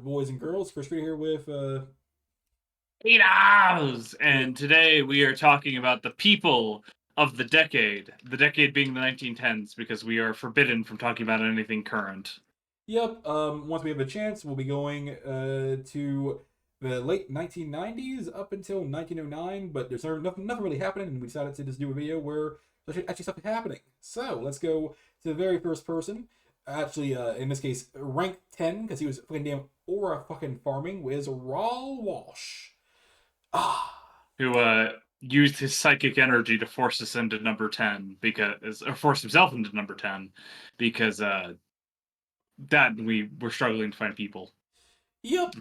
boys and girls. Chris Reed here with Eight hours! yeah. And today we are talking about the people of the decade being the 1910s, because we are forbidden from talking about anything current. Yep. Once we have a chance, we'll be going to the late 1990s up until 1909. But there's nothing really happening, and we decided to just do a video where there's actually something happening. So let's go to the very first person. Actually, in this case, rank 10 because he was fucking damn aura fucking farming was Rawl Walsh. Ah. Who used his psychic energy to force us into number 10, or force himself into number 10, because that we were struggling to find people. Yep.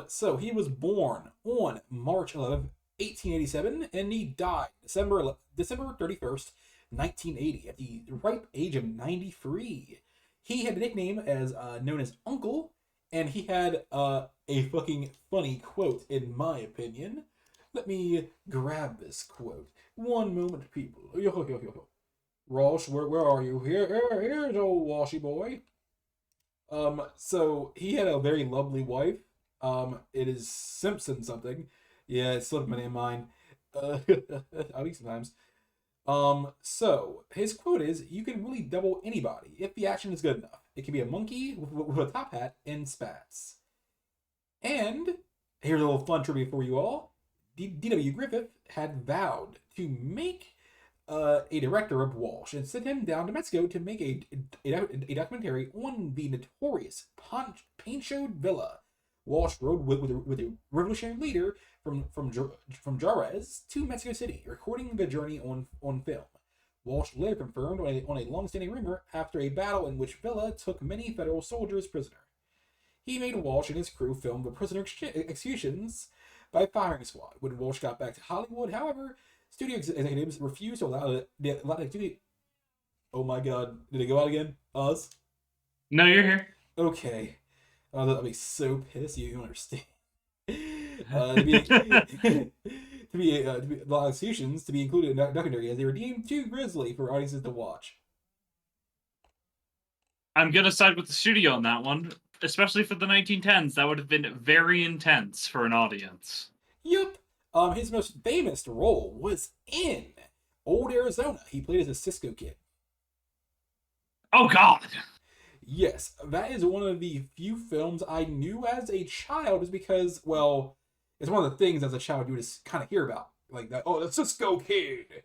So he was born on March 11th, 1887, and he died December 31st, 1980, at the ripe age of 93. He had a nickname as known as Uncle, and he had a fucking funny quote, in my opinion. Let me grab this quote. One moment, people. Yo, yo, yo, yo. Walsh, where are you? Here's old Washy boy. So he had a very lovely wife. It is Simpson something. Yeah, it's slipped my name mine. I think sometimes. So his quote is, "You can really double anybody if the action is good enough. It can be a monkey with a top hat and spats." And here's a little fun trivia for you all. D.W. Griffith had vowed to make a director of Walsh and sent him down to Mexico to make a documentary on the notorious Pancho Villa. Walsh rode with a revolutionary leader from Juarez to Mexico City, recording the journey on film. Walsh later confirmed on a long-standing rumor after a battle in which Villa took many federal soldiers prisoner. He made Walsh and his crew film the prisoner executions by firing squad. When Walsh got back to Hollywood, however, studio executives refused to allow the studio. Oh my god, did it go out again? Us? No, you're here. Okay. I'll be so pissed you don't understand. To be to be the executions to be included in documentary as they were deemed too grisly for audiences to watch. I'm gonna side with the studio on that one, especially for the 1910s. That would have been very intense for an audience. Yup. His most famous role was in Old Arizona. He played as a Cisco kid. Oh God! Yes, that is one of the few films I knew as a child, is because, well, it's one of the things as a child you would just kind of hear about. Like that, oh, the Cisco kid.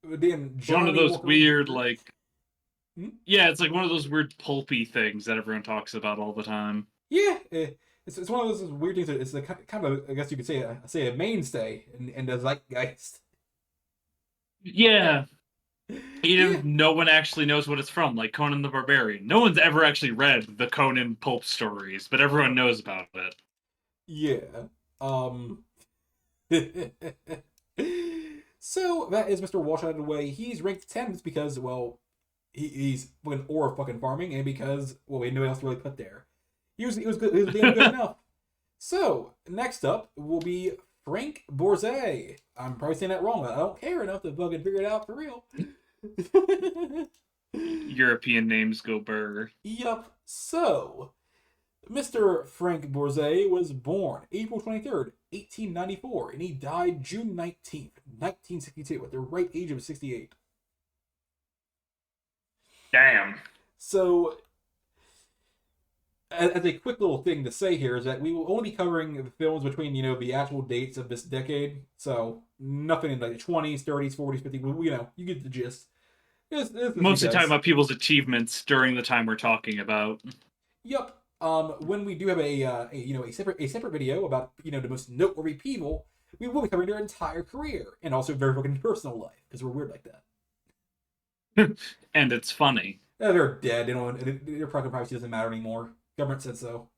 Then One of Johnny those Walker weird, Jr. Hmm? yeah, it's like one of those weird pulpy things that everyone talks about all the time. Yeah, it's one of those weird things. It's a kind of, I guess you could say a mainstay in the zeitgeist. Yeah, Yeah, no one actually knows what it's from, like Conan the Barbarian. No one's ever actually read the Conan pulp stories, but everyone knows about it. yeah. Um. So that is Mr. Walsh out of the way. He's ranked 10th because, well, he's fucking aura fucking farming, and because, well, we had no one else to really put there. He was good. He was damn good enough. So next up will be Frank Borzay. I'm probably saying that wrong. I don't care enough to fucking figure it out for real. European names go burr. Yup. So Mr. Frank Borzay was born April 23rd, 1894, and he died June 19th, 1962, at the right age of 68. Damn. So, as a quick little thing to say here is that we will only be covering the films between, the actual dates of this decade. So, nothing in like the 20s, 30s, 40s, 50s. You get the gist. Mostly talking about people's achievements during the time we're talking about. Yep. When we do have a separate video about the most noteworthy people, we will be covering their entire career and also their fucking personal life because we're weird like that. And it's funny. They're dead. Their privacy doesn't matter anymore. Government said so.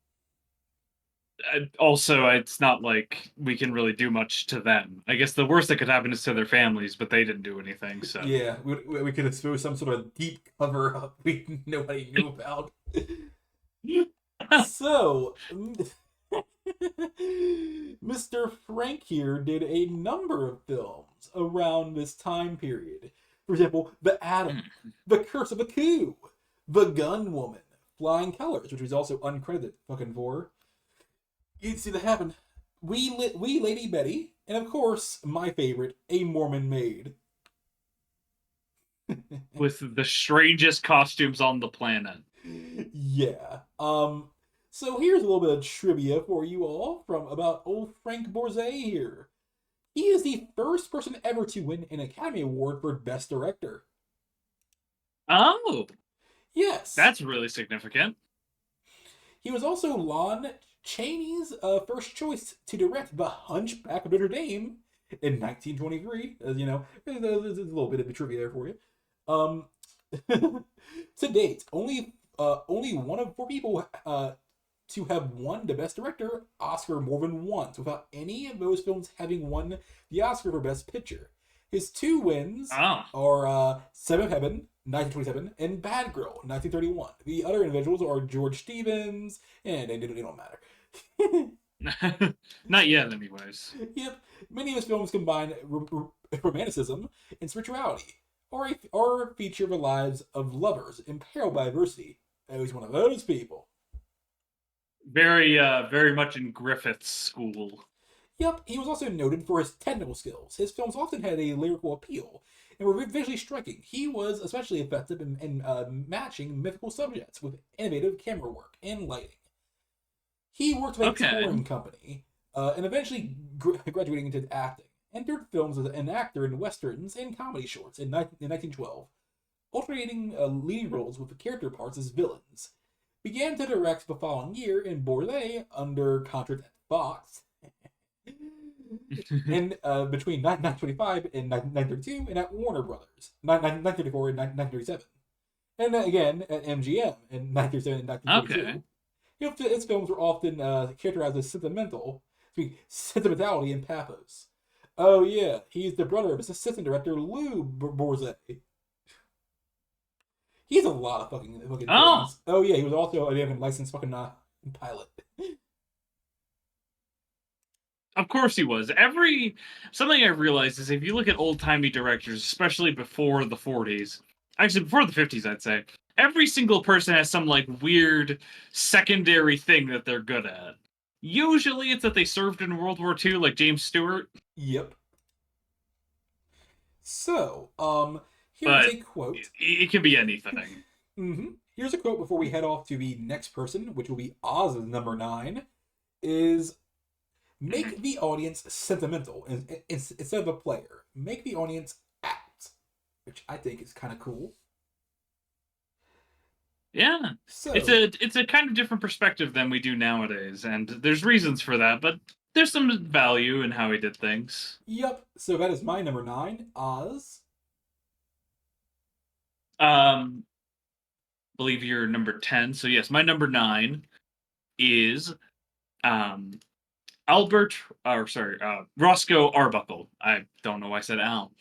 Also, it's not like we can really do much to them. I guess the worst that could happen is to their families, but they didn't do anything. So Yeah, we could expose some sort of deep cover up nobody knew about. So, Mr. Frank here did a number of films around this time period. For example, The Atom, The Curse of a Coup, The Gun Woman, Flying Colors, which was also uncredited fucking for. You'd see that happen. We Lady Betty, and of course, my favorite, A Mormon Maid. With the strangest costumes on the planet. Yeah. So here's a little bit of trivia for you all from about old Frank Borzay here. He is the first person ever to win an Academy Award for Best Director. Oh, Yes. that's really significant. He was also Lon Chaney's first choice to direct The Hunchback of Notre Dame in 1923. As you know, there's a little bit of a trivia there for you. Um, to date, only one of four people to have won the Best Director Oscar more than once, without any of those films having won the Oscar for Best Picture. His two wins Oh. are Seventh Heaven, 1927, and Bad Girl, 1931. The other individuals are George Stevens, and they don't matter. Not yet, anyways. Yep, many of his films combine romanticism and spirituality, or feature the lives of lovers imperiled by adversity. I was one of those people. Very much in Griffith's school. Yep, he was also noted for his technical skills. His films often had a lyrical appeal and were visually striking. He was especially effective in matching mythical subjects with innovative camera work and lighting. He worked with a Okay. touring company and eventually graduating into acting. Entered films as an actor in westerns and comedy shorts in 1912, alternating leading roles with the character parts as villains. Began to direct the following year in Bordelais under contract at Fox, and between 1925 and 1932, and at Warner Brothers, 1934 and 1937. And then again at MGM in 1937 and Okay. 1942. His films were often characterized as sentimentality and pathos. Oh yeah, he's the brother of his assistant director Lou Borzay. He's a lot of fucking Oh, things. Oh yeah, he was also a damn licensed fucking pilot. of course he was. Something I realized is if you look at old timey directors, especially before the 40s, actually before the 50s, I'd say, every single person has some like weird secondary thing that they're good at. Usually it's that they served in World War II, like James Stewart, Yep. So, here is but a quote. it can be anything. Here's a quote before we head off to the next person, which will be Oz's number 9. Is Mhm. make the audience sentimental instead of a player. Make the audience act, which I think is kind of cool. Yeah. So, It's a kind of different perspective than we do nowadays, and there's reasons for that, but there's some value in how he did things. yep. So that is my number 9, Oz. Um, believe you're number 10. So yes, my number 9 is um Albert or sorry, Roscoe Arbuckle. I don't know why I said Al.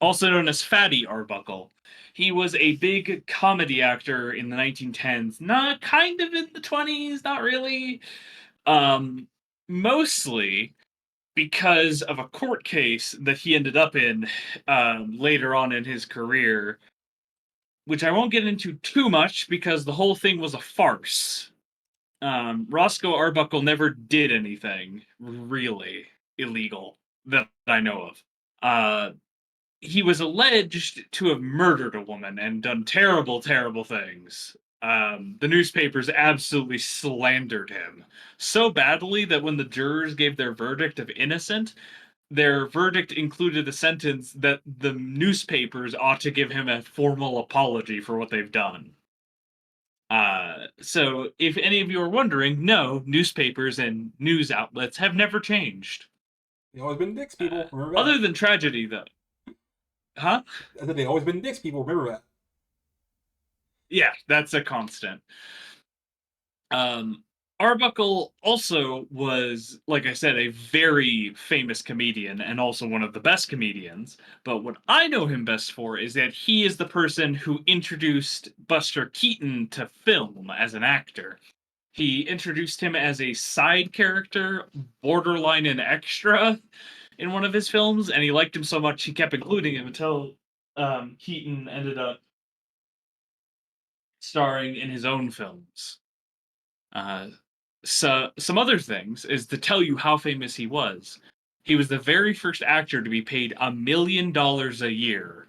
Also known as Fatty Arbuckle. He was a big comedy actor in the 1910s, not kind of in the 20s, not really. Um, Mostly because of a court case that he ended up in later on in his career, which I won't get into too much because the whole thing was a farce. Roscoe Arbuckle never did anything really illegal that I know of. Uh, he was alleged to have murdered a woman and done terrible, terrible things. The newspapers absolutely slandered him so badly that when the jurors gave their verdict of innocent, their verdict included a sentence that the newspapers ought to give him a formal apology for what they've done. So if any of you are wondering, no, newspapers and news outlets have never changed. They always been dicks, people. Remember Other that. than tragedy, though. Huh? I said they always been dicks, people. Remember that. Yeah, that's a constant. Um, Arbuckle also was, like I said, a very famous comedian and also one of the best comedians. But what I know him best for is that he is the person who introduced Buster Keaton to film as an actor. He introduced him as a side character, borderline an extra in one of his films, and he liked him so much he kept including him until Keaton ended up starring in his own films. Uh, so some other things is to tell you how famous he was. He was the very first actor to be paid $1 million a year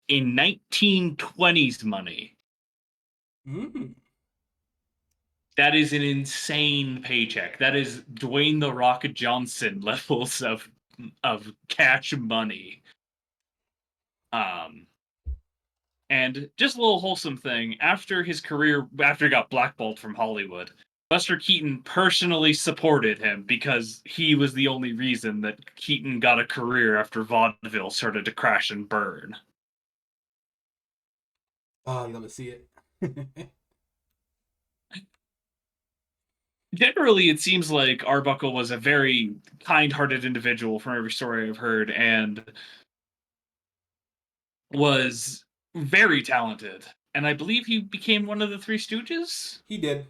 in 1920s money. Mm. That is an insane paycheck. That is Dwayne the Rock Johnson levels of cash money. Um, and just a little wholesome thing. After his career, after he got blackballed from Hollywood, Buster Keaton personally supported him because he was the only reason that Keaton got a career after vaudeville started to crash and burn. Oh, you love to see it. Generally, it seems like Arbuckle was a very kind-hearted individual from every story I've heard, and was very talented. And I believe he became one of the Three Stooges. He did.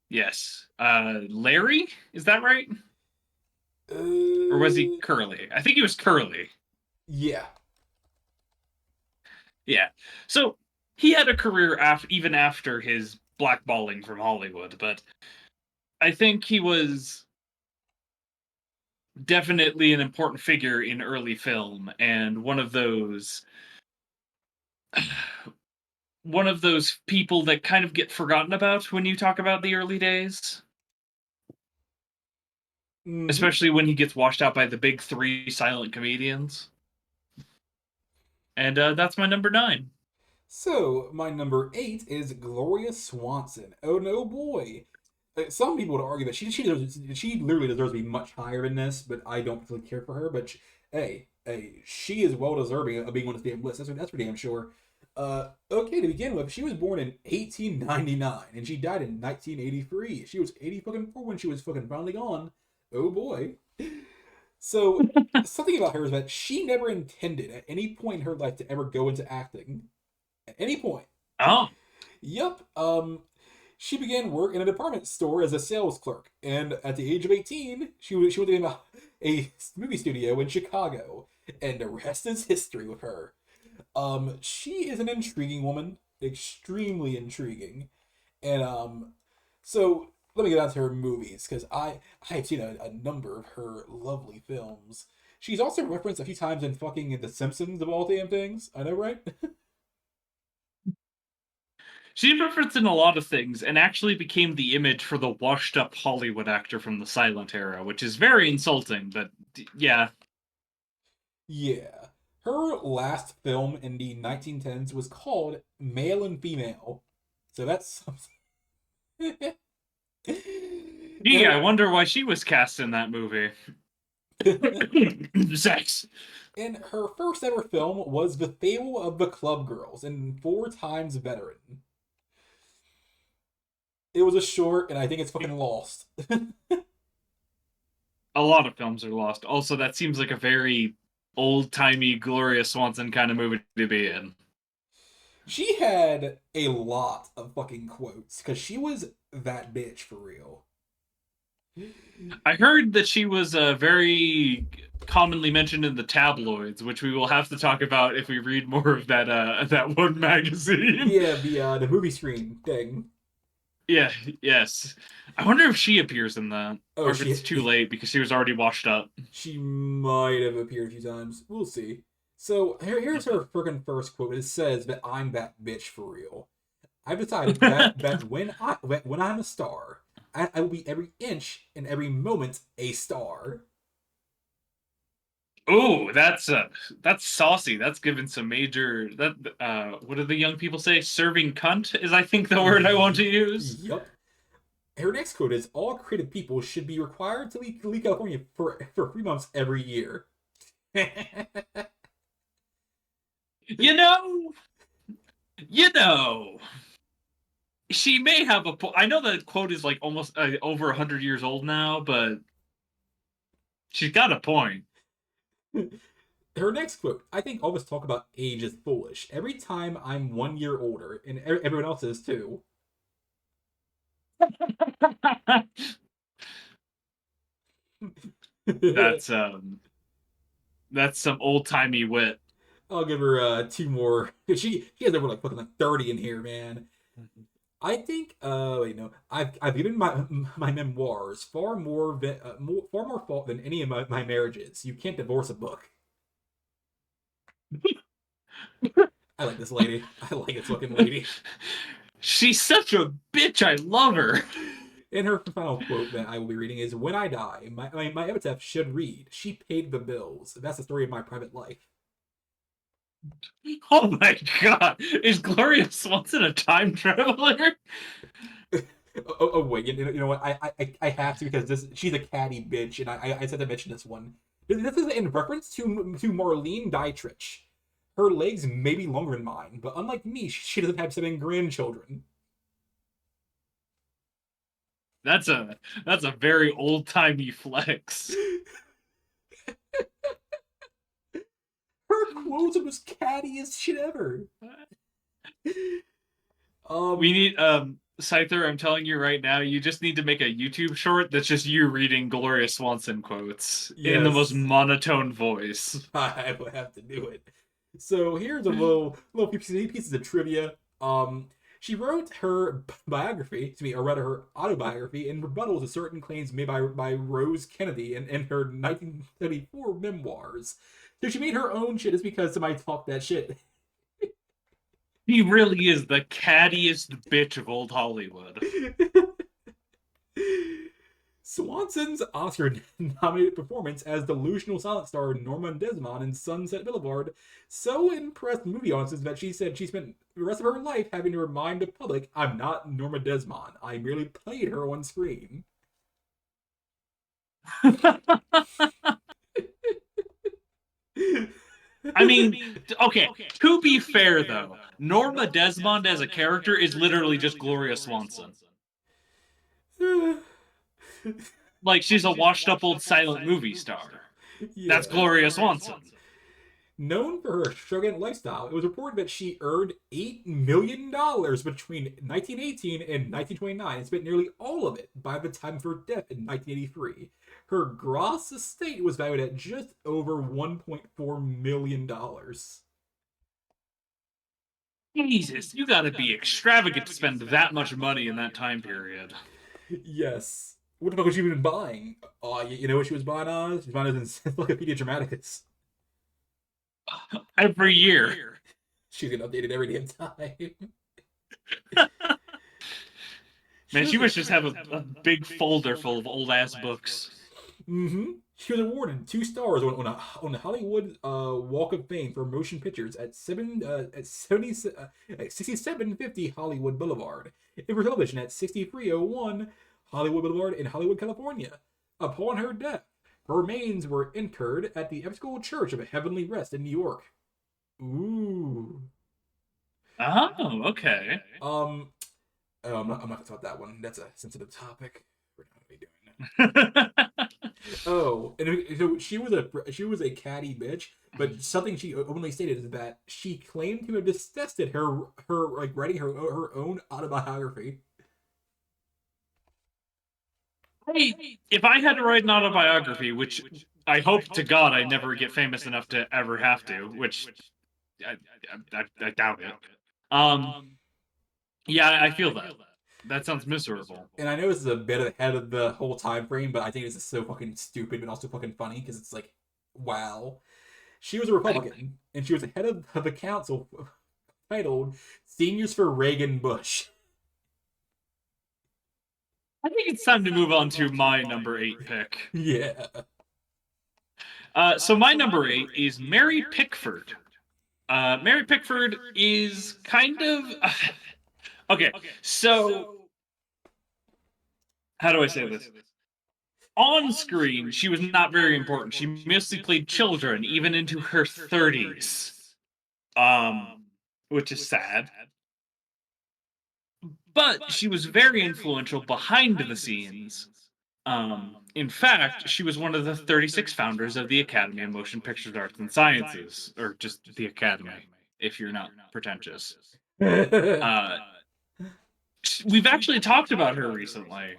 Yes, Larry, is that right? Or was he Uh, Curly? I think he was Curly. yeah. Yeah. So he had a career even after his blackballing from Hollywood, but I think he was definitely an important figure in early film and one of those people that kind of get forgotten about when you talk about the early days, Mm-hmm. especially when he gets washed out by the big three silent comedians. And that's my number 9. So, my number 8 is Gloria Swanson. Oh no, boy. Some people would argue that she literally deserves to be much higher in this, but I don't really care for her. But hey, she is well deserving of being on this damn list. That's for damn sure. Okay, to begin with, she was born in 1899 and she died in 1983. She was 80 fucking 4 when she was fucking finally gone. Oh boy. So something about her is that she never intended at any point in her life to ever go into acting. At any point. Oh, Yep. She began work in a department store as a sales clerk, and at the age of 18, she went to a movie studio in Chicago, and the rest is history with her. She is an intriguing woman, extremely intriguing, and so let me get on to her movies because I have seen a number of her lovely films. She's also referenced a few times in fucking The Simpsons of all damn things. I know, right? she referenced in a lot of things and actually became the image for the washed up Hollywood actor from the silent era, which is very insulting, but yeah. Yeah. Her last film in the 1910s was called Male and Female. So that's something. Gee, I and, wonder why she was cast in that movie. her, Sex. and her first ever film was The Fable of the Club Girls, and 4 times veteran. It was a short, and I think it's fucking lost. A lot of films are lost. Also, that seems like a very old timey Gloria Swanson kind of movie to be in. She had a lot of fucking quotes, because she was that bitch for real. I heard that she was very commonly mentioned in the tabloids, which we will have to talk about if we read more of that one magazine. Yeah, the movie screen thing. Yeah, yes. I wonder if she appears in that, Oh, or if it's too late because she was already washed up. she might have appeared a few times. We'll see. So here's her freaking first quote. It says that I'm that bitch for real. I've decided that when I'm a star, I will be every inch and every moment a star. Oh, that's saucy. That's given some major that what do the young people say? Serving cunt is I think the word I want to use. Yup. Her next quote is: "All creative people should be required to leave California for 3 months every year." You know, you know. She may have a I know that quote is like almost over 100 years old now, but she's got a point. Her next quote: "I think all this talk about age is foolish. Every time I'm 1 year older, and everyone else is too." that's um that's some old timey wit. I'll give her two more. She has over like fucking like 30 in here, man. I think wait no, I've given my memoirs far more fault than any of my marriages. You can't divorce a book. I like this lady. I like this fucking lady. She's such a bitch. I love her. And her final quote that I will be reading is, "When I die, my epitaph should read, 'She paid the bills.' That's the story of my private life." Oh my god. Is Gloria Swanson a time traveler? Wait, you know what? I have to because she's a catty bitch, and I said to mention this one. This is in reference to Marlene Dietrich. Her legs may be longer than mine, but unlike me, she doesn't have 7 grandchildren. That's a very old timey flex. Her quotes are the most cattiest shit ever. We Um, need Scyther, I'm telling you right now, you just need to make a YouTube short that's just you reading Gloria Swanson quotes in the most yes, monotone voice. I will have to do it. So here's a little pieces of trivia. She wrote her biography, to me, or rather her autobiography, in rebuttal to certain claims made by Rose Kennedy in her 1974 memoirs. So she made her own shit just because somebody talked that shit. He really is the cattiest bitch of old Hollywood. Swanson's Oscar-nominated performance as delusional silent star Norma Desmond in Sunset Boulevard so impressed movie audiences that she said she spent the rest of her life having to remind the public, "I'm not Norma Desmond. I merely played her on screen." I mean, okay, to be fair though, Norma Desmond as a character is literally just Gloria Swanson. Like she's a washed up old silent movie star. That's Yeah. Gloria Swanson. Known for her extravagant lifestyle, it was reported that she earned $8 million between 1918 and 1929 and spent nearly all of it by the time of her death in 1983. Her gross estate was valued at just over $1.4 million. Jesus, you gotta be extravagant to spend that much money in that time period. Yes. What the fuck was she even buying? You know what she was buying on? She was buying it in Encyclopedia Dramaticus. Every year. She's gonna update it every damn time. She Man, was she must just have a big folder full of old ass books. Mm-hmm. She was awarded 2 stars on the Hollywood Walk of Fame for motion pictures at 6750 Hollywood Boulevard, and for television at 6301 Hollywood Boulevard in Hollywood, California. Upon her death, her remains were interred at the Episcopal Church of Heavenly Rest in New York. Ooh. Oh, okay. Um. Oh, I'm not gonna talk that one. That's a sensitive topic. We're not gonna be doing that. Oh, and so she was a catty bitch, but something she openly stated is that she claimed to have detested her like writing her own autobiography. If I had to write an autobiography, which I hope to God I never get famous enough to ever have to, which I, I doubt it. Um, yeah, I feel that. That sounds miserable. And I know this is a bit ahead of the whole time frame, but I think this is so fucking stupid, but also fucking funny because it's like, wow. She was a Republican, and she was the head of the council titled Seniors for Reagan Bush. I think it's time to move on to my number 8 pick. Yeah. So my number 8 is Mary Pickford. Mary Pickford is kind of okay. So how do I say this? On screen, she was not very important. She mostly played children, even into her 30s, which is sad. But she was very influential behind the scenes. In fact, she was one of the 36 founders of the Academy of Motion Pictures Arts and Sciences, or just the Academy, if you're not pretentious. Uh, we've actually talked about her recently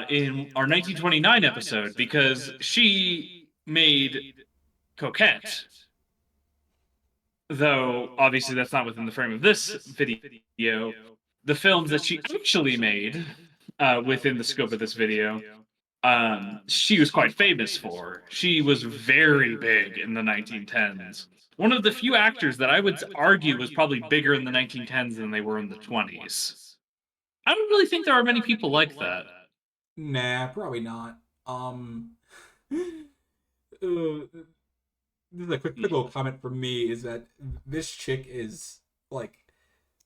in our 1929 episode because she made Coquette. though obviously that's not within the frame of this video. The films that she actually made within the scope of this video, she was quite famous for. She was very big in the 1910s. One of the few actors that I would argue was probably bigger in the 1910s than they were in the 20s. I don't really think there are many people like that. Nah, probably not. This is a quick little comment from me is that this chick is like,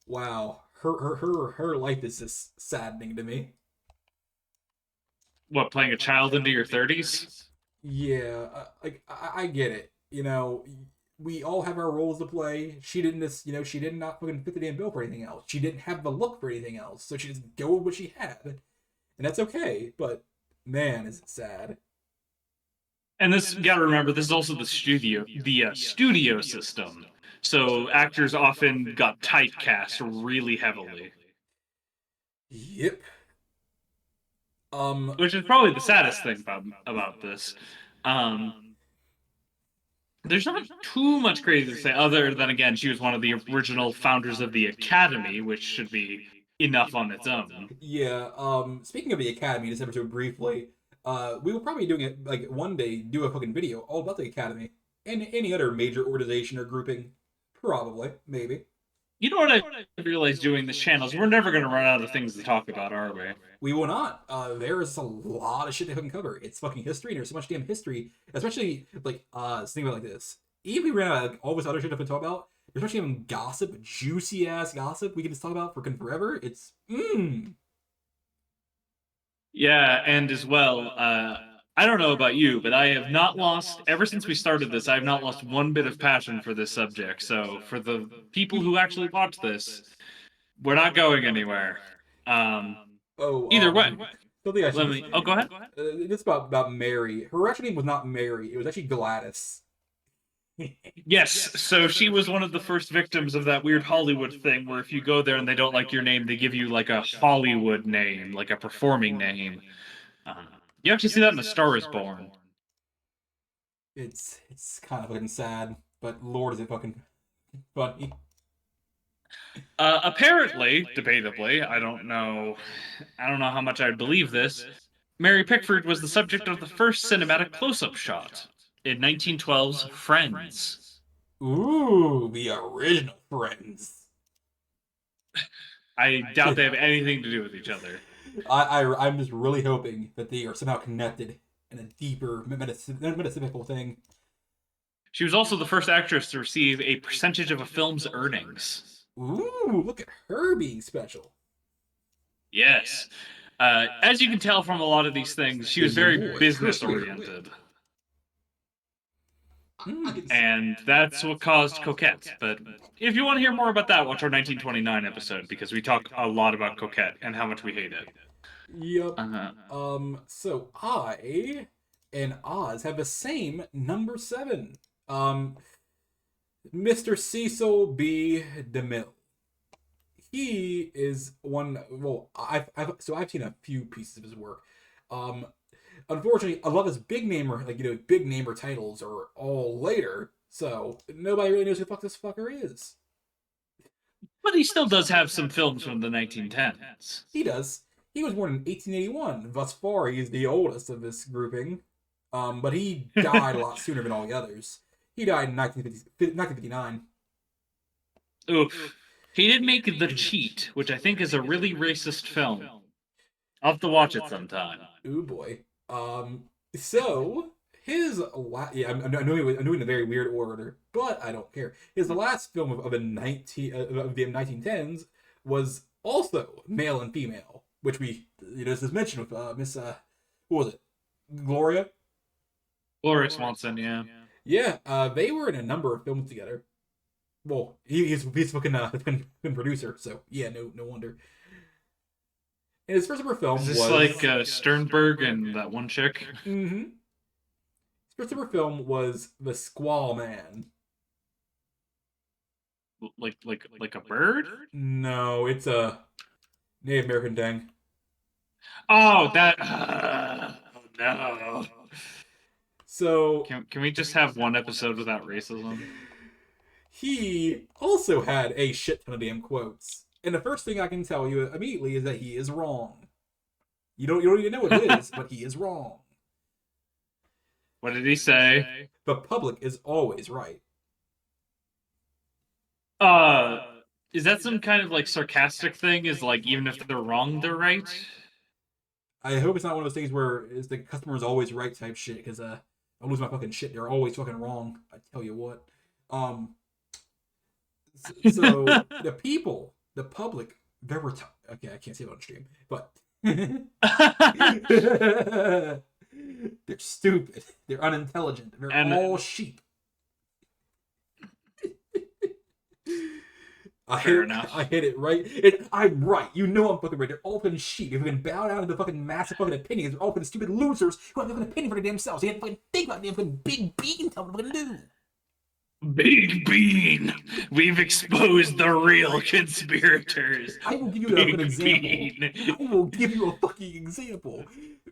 wow, her life is just saddening to me. What, playing a child into your 30s? Yeah, like I get it. You know, we all have our roles to play. She didn't just, she did not fucking fit the damn bill for anything else. She didn't have the look for anything else, so she just go with what she had, and that's okay. But man, is it sad. And this, gotta remember, this is also the studio system. So actors often got typecast really heavily, Yep. Um. which is probably the saddest thing about this. Um, there's not too much crazy to say, other than again, she was one of the original founders of the Academy, which should be enough on its own. Yeah. Speaking of the Academy, just ever so briefly, we will probably doing it like one day. Do a fucking video all about the Academy and any other major organization or grouping. Probably, maybe. You know what I realized doing this channel is we're never going to run out of things to talk about, are we? We will not. There is a lot of shit they fucking cover. It's fucking history, and there's so much damn history, especially like think about it like this. Even if we ran out of like, all this other shit to talk about, especially even gossip, juicy ass gossip, we can just talk about for forever. It's Yeah, and as well, I don't know about you, but I have not lost, ever since we started this, I have not lost one bit of passion for this subject. So, for the people who actually watch this, we're not going anywhere. Um, oh Either way, something I should let just me. Oh, go ahead. this about Mary. Her actual name was not Mary. It was actually Gladys. Yes, so she was one of the first victims of that weird Hollywood thing where if you go there and they don't like your name, they give you like a Hollywood name, like a performing name. Uh, you actually see that in A Star Is Born. It's kind of fucking sad, but Lord, is it fucking funny. Apparently, debatably, I don't know how much I'd believe this. Mary Pickford was the subject of the first cinematic close-up shot in 1912's Friends. Ooh, the original Friends. I doubt they have anything to do with each other. I'm just really hoping that they are somehow connected in a deeper metaphysical thing. She was also the first actress to receive a percentage of a film's earnings. Ooh, look at her being special. Yes. As you can tell from a lot of these things, she was very business oriented. And that's what caused Coquette. But if you want to hear more about that, watch our 1929 episode because we talk a lot about Coquette and how much we hate it. Yep. Uh-huh. So I and Oz have the same number 7. Mr. Cecil B. DeMille. He is one. Well, I've seen a few pieces of his work. Um, Unfortunately, a lot of his big namer titles are all later, so nobody really knows who the fuck this fucker is. But he still does have some films from the 1910s. He does. He was born in 1881. Thus far, he is the oldest of this grouping. But he died a lot sooner than all the others. He died in 1959. Oof. He did make The Cheat, which I think is a really racist film. I'll have to watch it sometime. Ooh boy. So yeah, I'm doing a very weird order, but I don't care. His last film of the 1910s was also male and female, which we just mentioned with Miss what was it, Gloria? Gloria Swanson, yeah. Yeah, they were in a number of films together. Well, he's fucking producer, so yeah, no wonder. And his first ever Is film this was like Sternberg and that one chick? mm-hmm. His first ever film was The Squall Man. Like a bird? No, it's a Native American thing. Oh, that. Oh no. So Can we just have one episode without racism? he also had a shit ton of damn quotes. And the first thing I can tell you immediately is that he is wrong. You don't even know what it is, but he is wrong. What did he say? The public is always right. Uh, is that some kind of like sarcastic thing? Is like even if they're wrong, they're right? I hope it's not one of those things where it's the customer is always right type shit, because I lose my fucking shit. They're always fucking wrong. I tell you what. Um, so the people, the public, they're okay. I can't say it on stream, but they're stupid. They're unintelligent. They're And all sheep. I hit fair it. I enough. hit it right. I'm right. You know I'm fucking right. They're all fucking sheep. If you can bow down to the fucking massive fucking opinions, they're all fucking stupid losers who have no fucking opinion for their damn selves. They can't fucking think about damn fucking big beak and tell them what to do. Big Bean, we've exposed the real conspirators. I will give you a fucking Big example. Bean. I will give you a fucking example.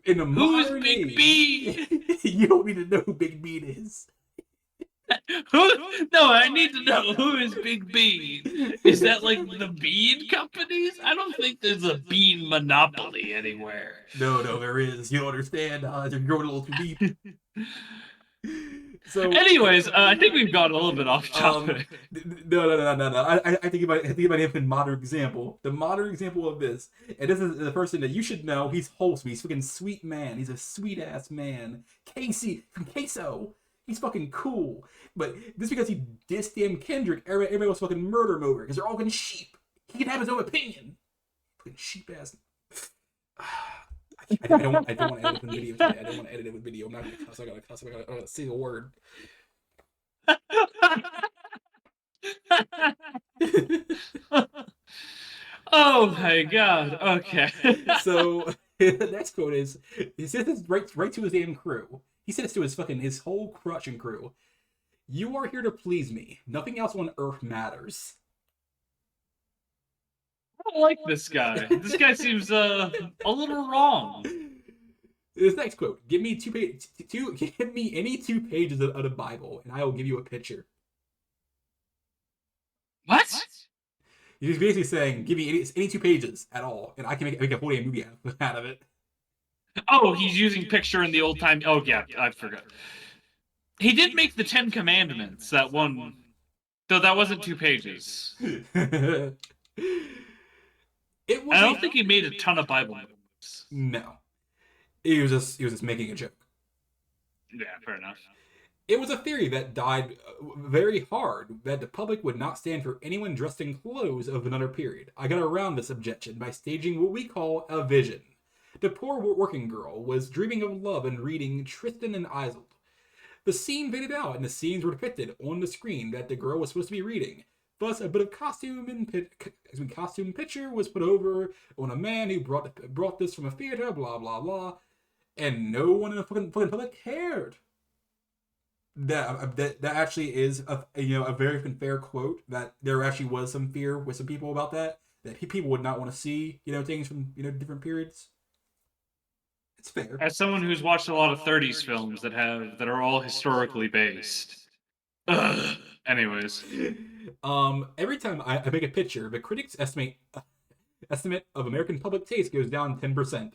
In the Who's modern Big age, Bean? you don't need to know who Big Bean is. Who? No, I need to know who is Big Bean. Is that like the bean companies? I don't think there's a bean monopoly anywhere. No, no, there is. You don't understand. You're going a little too deep. So, Anyways, I think we've gone a little bit off um, topic. no. I think about him in modern example. The modern example of this, and this is the person that you should know. He's wholesome. He's fucking sweet man. He's a sweet ass man. Casey from Queso. He's fucking cool. But just because he dissed damn Kendrick, everybody was fucking murder him over because they're all fucking sheep. He can have his own opinion. Fucking sheep ass. I don't want to edit it with video today. I don't want to edit it with video. I'm not gonna cuss. I gotta cuss. I gotta say a word. Oh my god. Okay. So the next quote is he said this right to his damn crew. He said this to his whole crushing crew. You are here to please me. Nothing else on earth matters. I don't like this guy. This guy seems a little wrong. This next quote: Give me give me any 2 pages of the Bible, and I will give you a picture. What? He's basically saying, give me any 2 pages at all, and I can make a whole damn movie out of it. Oh, he's using picture in the old time. Oh yeah, I forgot. He did make the Ten Commandments. That one, though. That wasn't 2 pages. It was I don't think he made a ton of Bible movies. no. He was just making a joke. Yeah, fair enough. It was a theory that died very hard that the public would not stand for anyone dressed in clothes of another period. I got around this objection by staging what we call a vision. The poor working girl was dreaming of love and reading Tristan and Isolde. The scene faded out, and the scenes were depicted on the screen that the girl was supposed to be reading. Thus, a bit of costume picture was put over on a man who brought this from a theater, blah blah blah, and no one in the fucking public cared. That actually is a very fair quote. That there actually was some fear with some people about that people would not want to see things from different periods. It's fair. As someone who's watched a lot of 30s films that are all historically based. Ugh. Anyways. Every time I make a picture, the critics estimate of American public taste goes down 10%.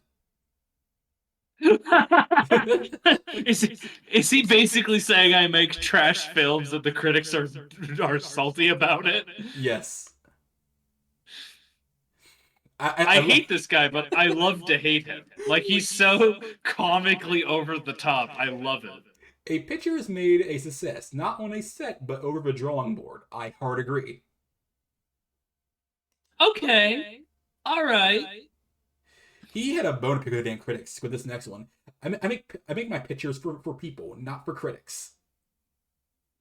Is he basically saying I make trash films that the critics are salty about it? Yes. I hate this guy, but I love to hate him. Like he's so comically over the top. I love it. A picture is made a success, not on a set, but over the drawing board. I hard agree. Okay. All right. He had a bone to pick with the damn critics with this next one. I make my pictures for people, not for critics.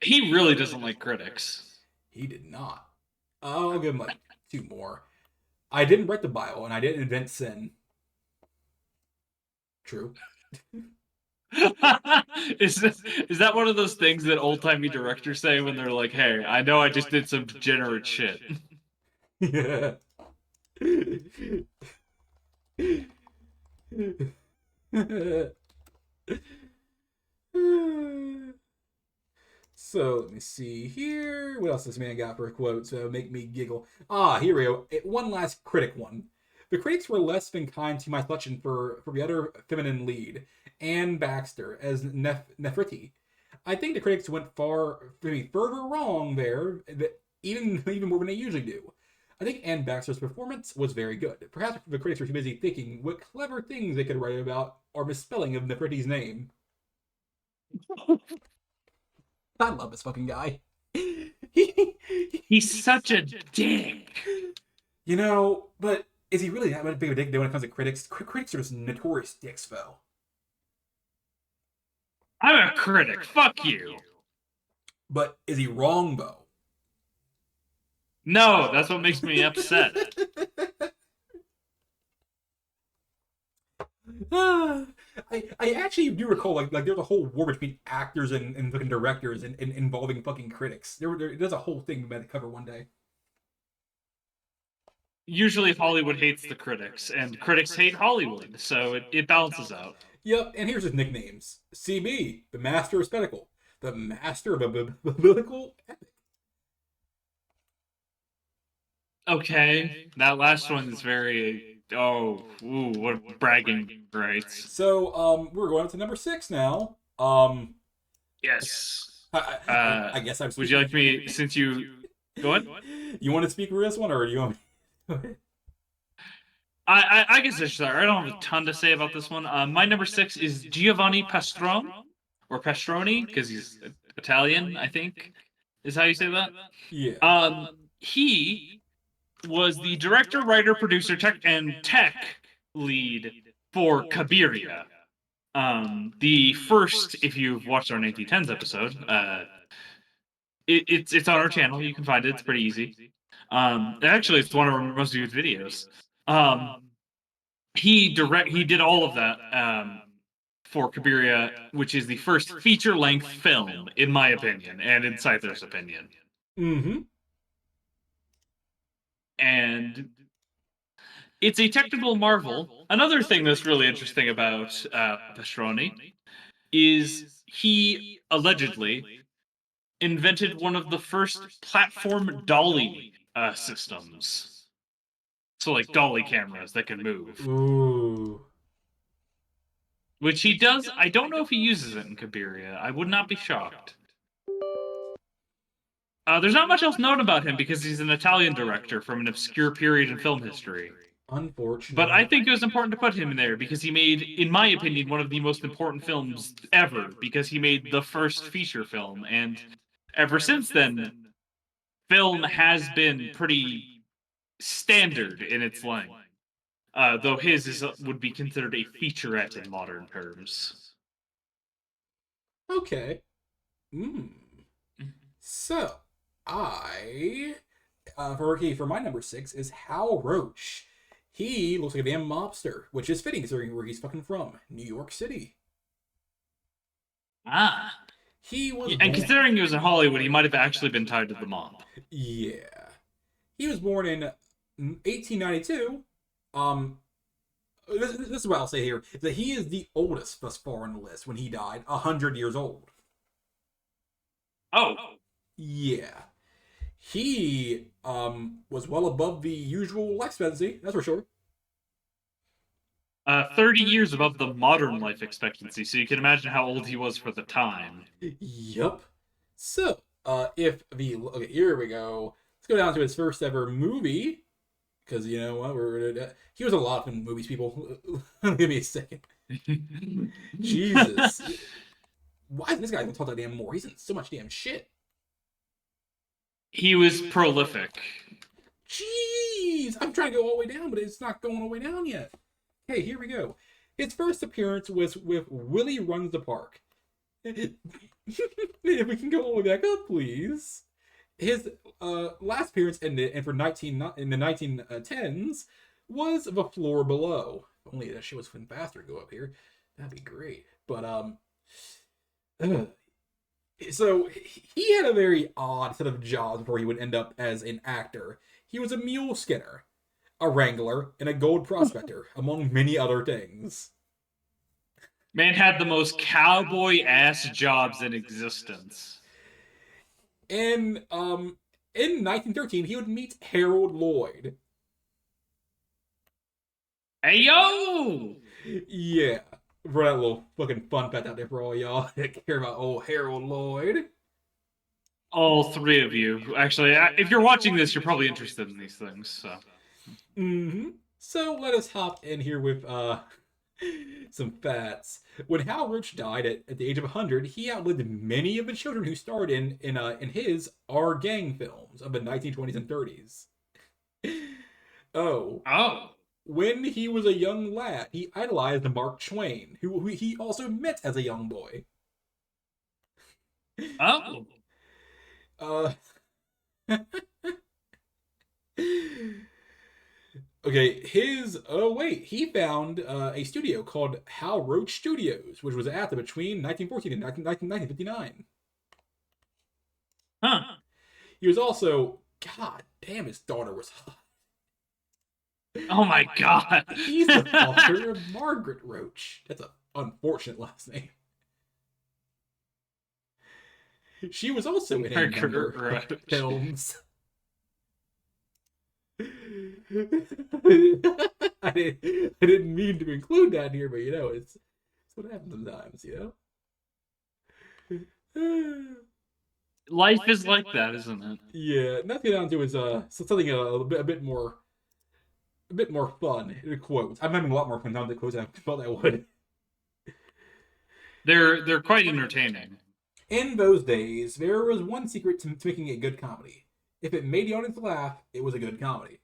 He really doesn't like critics. He did not. I'll give him like 2 more. I didn't write the Bible, and I didn't invent sin. True. is that one of those things that old timey directors say when they're like, "Hey, I know I just did some degenerate shit." Yeah. So let me see here. What else this man got for a quote? So make me giggle. Ah, here we go. One last critic one. The critics were less than kind to my selection for the other feminine lead, Anne Baxter as Nefertiti. I think the critics went further wrong there, even more than they usually do. I think Anne Baxter's performance was very good. Perhaps the critics were too busy thinking what clever things they could write about or misspelling of Nefertiti's name. I love this fucking guy. He's such a dick. But is he really that much big of a dick when it comes to critics? Critics are just notorious dicks, though. I'm a critic. Fuck you. But is he wrong, though? No, that's what makes me upset. I actually do recall like there's a whole war between actors and fucking directors and involving fucking critics. There's a whole thing we had to cover one day. Usually Hollywood hates the critics, and critics hate Hollywood, so it balances out. Yep, and here's his nicknames: CB, the Master of Spectacle, the Master of a Biblical Epic. Okay, that last one is very what bragging rights. So we're going up to number 6 now. Yes. I guess I'm Would you speaking. like me since you go on? You want to speak for this one, or do you want me? I guess I should start. I don't have a ton to say about this one. My number 6 is Giovanni Pastrone, or Pastroni, because he's Italian, I think, is how you say that. Yeah. He was the director, writer, producer, tech lead for Cabiria. The first, if you've watched our 1910s episode, it's on our channel. You can find it. It's pretty easy. Actually, it's one of our most viewed videos. He did all of that for Cabiria, which is the first feature length film, in my opinion, and in Scyther's opinion. Mm-hmm. And it's a technical marvel. Another thing that's really interesting about Pastroni is he allegedly invented one of the first platform dolly systems. So, like dolly cameras that can move. Ooh. Which he does. I don't know if he uses it in Cabiria. I would not be shocked. There's not much else known about him because he's an Italian director from an obscure period in film history. But I Unfortunately. think it was important to put him in there because he made, in my opinion, one of the most important films ever, because he made the first feature film. And ever since then, film has been pretty standard in its length. Though his would be considered a featurette in modern terms. Okay. Mm. So, I for my number 6 is Hal Roach. He looks like a damn mobster, which is fitting considering where he's fucking from, New York City. Ah. He was And born. considering he was in Hollywood, he might have actually been tied to the mob. Yeah. He was born in 1892. This is what I'll say here: that he is the oldest thus far on the list. When he died, 100 years old. Oh. Yeah. He was well above the usual life expectancy, that's for sure. 30 years above the modern life expectancy, so you can imagine how old he was for the time. Yup. So, okay, here we go. Let's go down to his first ever movie, because you know what, he was a lot in movies. People, give me a second. Jesus, why isn't this guy even talk that damn more? He's in so much damn shit. He was prolific. Jeez, I'm trying to go all the way down, but it's not going all the way down yet. Okay, here we go. His first appearance was with Willie Runs the Park. If we can go all the way back up, please. His last appearance in the 1910s was The Floor Below. If only that shit was faster to go up here. That'd be great. But so he had a very odd set of jobs before he would end up as an actor. He was a mule skinner, a wrangler, and a gold prospector, among many other things. Man had the most cowboy ass jobs in existence. And in 1913, he would meet Harold Lloyd. Hey yo! Yeah, for that little fucking fun fact out there for all y'all that care about old Harold Lloyd. All three of you. Actually, if you're watching this, you're probably interested in these things. So, Mm-hmm. So let us hop in here with some facts. When Hal Roach died at the age of 100, he outlived many of the children who starred in his Our Gang films of the 1920s and 30s. Oh, oh, when he was a young lad, he idolized Mark Twain, who he also met as a young boy. oh, Uh, okay, oh wait, he found a studio called Hal Roach Studios, which was active between 1914 and 1959. huh? He was also, god damn, his daughter was hot. Oh my god! He's the father of Margaret Roach. That's an unfortunate last name. She was also in a number Margaret of Roach. films. I didn't mean to include that here, but it's what happens sometimes, Life is like that, isn't it? Yeah, let's get down to is something a bit more fun. Quotes. I'm having a lot more fun now with the quotes than I felt I would. They're quite entertaining. In those days, there was one secret to making a good comedy. If it made the audience laugh, it was a good comedy.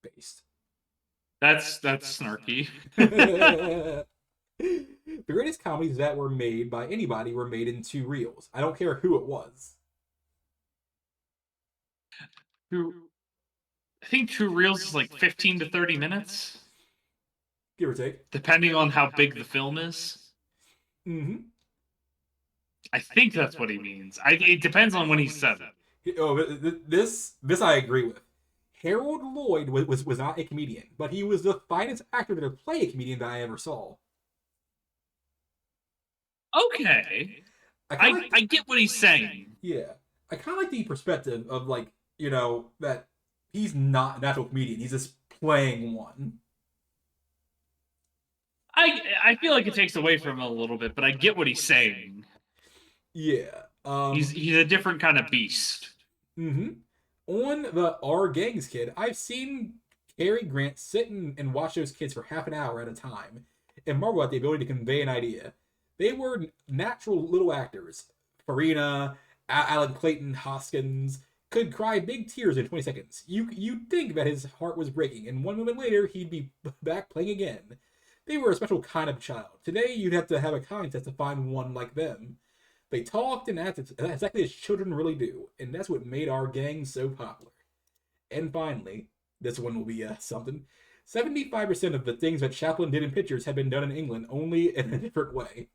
Based. That's snarky. The greatest comedies that were made by anybody were made in two reels. I don't care who it was. I think two reels is like 15 to 30 minutes, Give or take. depending on how big the film is. Mm-hmm. I think that's what he means. It depends on when he said it. Oh, this I agree with. Harold Lloyd was not a comedian, but he was the finest actor to play a comedian that I ever saw. Okay, I I get what he's saying. yeah, I kind of like the perspective of like that he's not a natural comedian. He's just playing one. I feel like it takes away from him a little bit, but I get what he's saying. Yeah. He's a different kind of beast. Mm-hmm. On the Our Gangs kid, I've seen Cary Grant sit and watch those kids for half an hour at a time and marvel at the ability to convey an idea. They were natural little actors. Farina, Alan Clayton Hoskins could cry big tears in 20 seconds. You'd think that his heart was breaking, and 1 moment later, he'd be back playing again. They were a special kind of child. Today, you'd have to have a contest to find one like them. They talked and acted exactly as children really do, and that's what made Our Gang so popular. And finally, this one will be something. 75% of the things that Chaplin did in pictures had been done in England, only in a different way.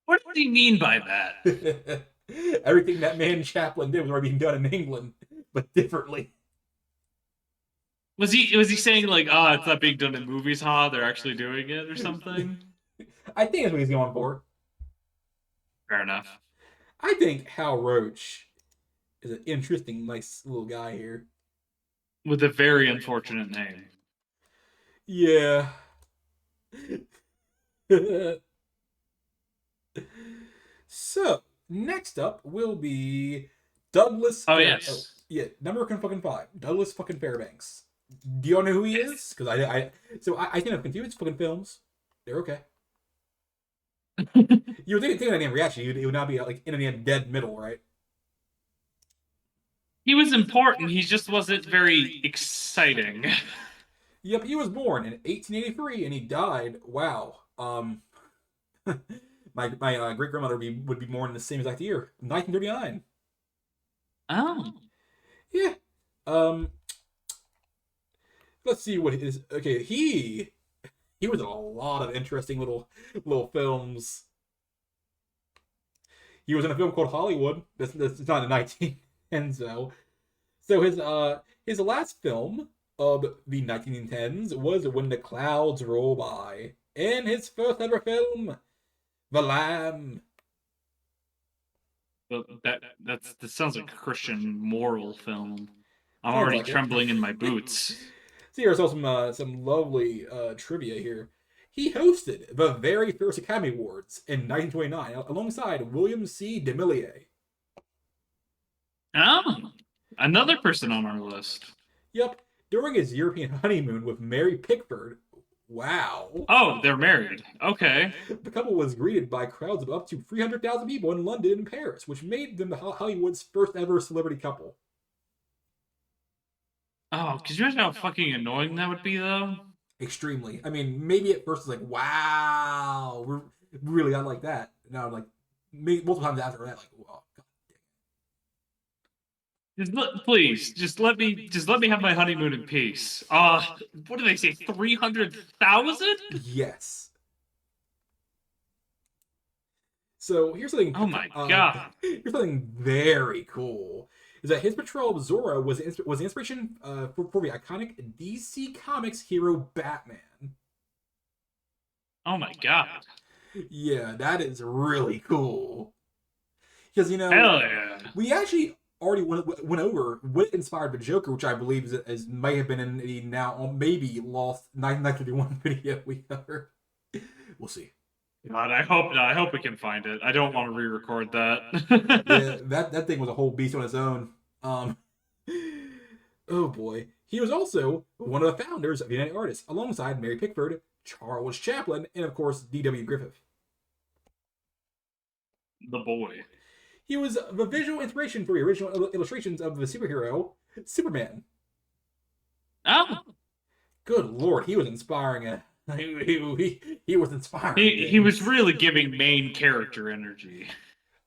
What does he mean by that? Everything that man Chaplin did was already being done in England, but differently. Was he saying like, ah, it's not being done in movies, huh? They're actually doing it or something? I think that's what he's going for. Fair enough. I think Hal Roach is an interesting, nice little guy here. With a very unfortunate name. Yeah. So, next up will be Douglas. Oh yes. Yeah, number fucking 5. Douglas fucking Fairbanks. Do y'all know who he is? Because I think I'm confused. Fucking films, they're okay. You would think of name reaction, it would not be like in a dead middle, right? He was important. He just wasn't very exciting. Yep, he was born in 1883 and he died. Wow. My great grandmother would be born in the same exact year, 1939. Oh. Yeah. Um. Let's see what it is. Okay, he was in a lot of interesting little films. He was in a film called Hollywood. That's not in 1910s though. So his last film of the 1910s was When the Clouds Roll By, and his first ever film, The Lamb. Well, that sounds like a Christian moral film. I'm Sounds already like it. trembling in my boots. So here's also some lovely trivia here. He hosted the very first Academy Awards in 1929 alongside William C. DeMillier. Oh, another person on our list. Yep, during his European honeymoon with Mary Pickford. Wow. Oh, they're married. Okay. The couple was greeted by crowds of up to 300,000 people in London and Paris, which made them Hollywood's first ever celebrity couple. Oh, could you imagine how fucking annoying that would be, though? Extremely. I mean, maybe at first it's like, wow, we're really not like that. Now, like, multiple times after that, like, oh, God. Please, just let me have my honeymoon in peace. What do they say? 300,000? Yes. So here's something. Oh my god. Here's something very cool. Is that his portrayal of Zorro was the inspiration for the iconic DC Comics hero Batman. Oh my god. Yeah, that is really cool. Because Hell yeah. we actually already went over what inspired the Joker, which I believe is may have been in the now maybe lost 1991 video we covered. We'll see. God, I hope not. I hope we can find it. I don't want to re-record Yeah, that. that thing was a whole beast on its own. Um, oh boy, he was also one of the founders of United Artists, alongside Mary Pickford, Charles Chaplin, and of course D.W. Griffith. The boy. He was the visual inspiration for the original illustrations of the superhero Superman. Oh, Good lord, he was inspiring. He was inspiring he was things. really giving main character energy.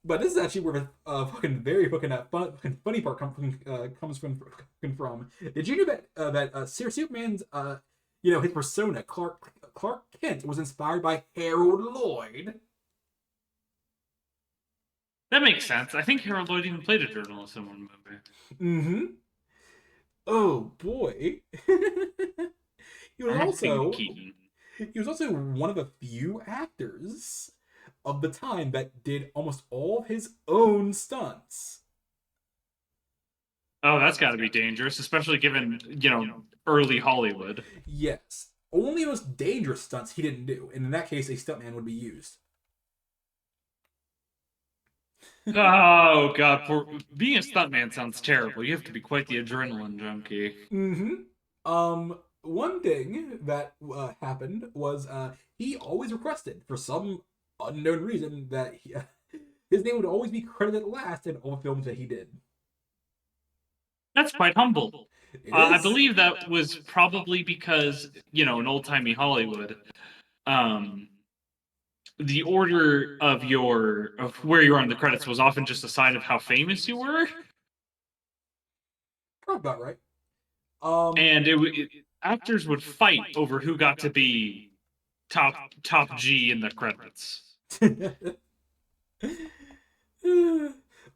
But this is actually where the fucking very fucking funny part comes from. Did you know that Superman's his persona Clark Kent was inspired by Harold Lloyd? That makes sense. I think Harold Lloyd even played a journalist in one movie. Mm-hmm. Oh boy. he was I remember seeing the also Keaton. he was also one of the few actors of the time that did almost all of his own stunts. Oh, that's got to be dangerous, especially given, early Hollywood. Yes. Only the most dangerous stunts he didn't do, and in that case, a stuntman would be used. Oh god, being a stuntman sounds terrible. You have to be quite the adrenaline junkie. Mm-hmm. One thing that happened was he always requested, for some unknown reason, that his name would always be credited last in all films that he did. That's quite humble. It I is. believe that was probably because, in old timey Hollywood, um, the order of where you were on the credits was often just a sign of how famous you were, Probably about right. Um, and actors would fight over who got to be top G in the credits.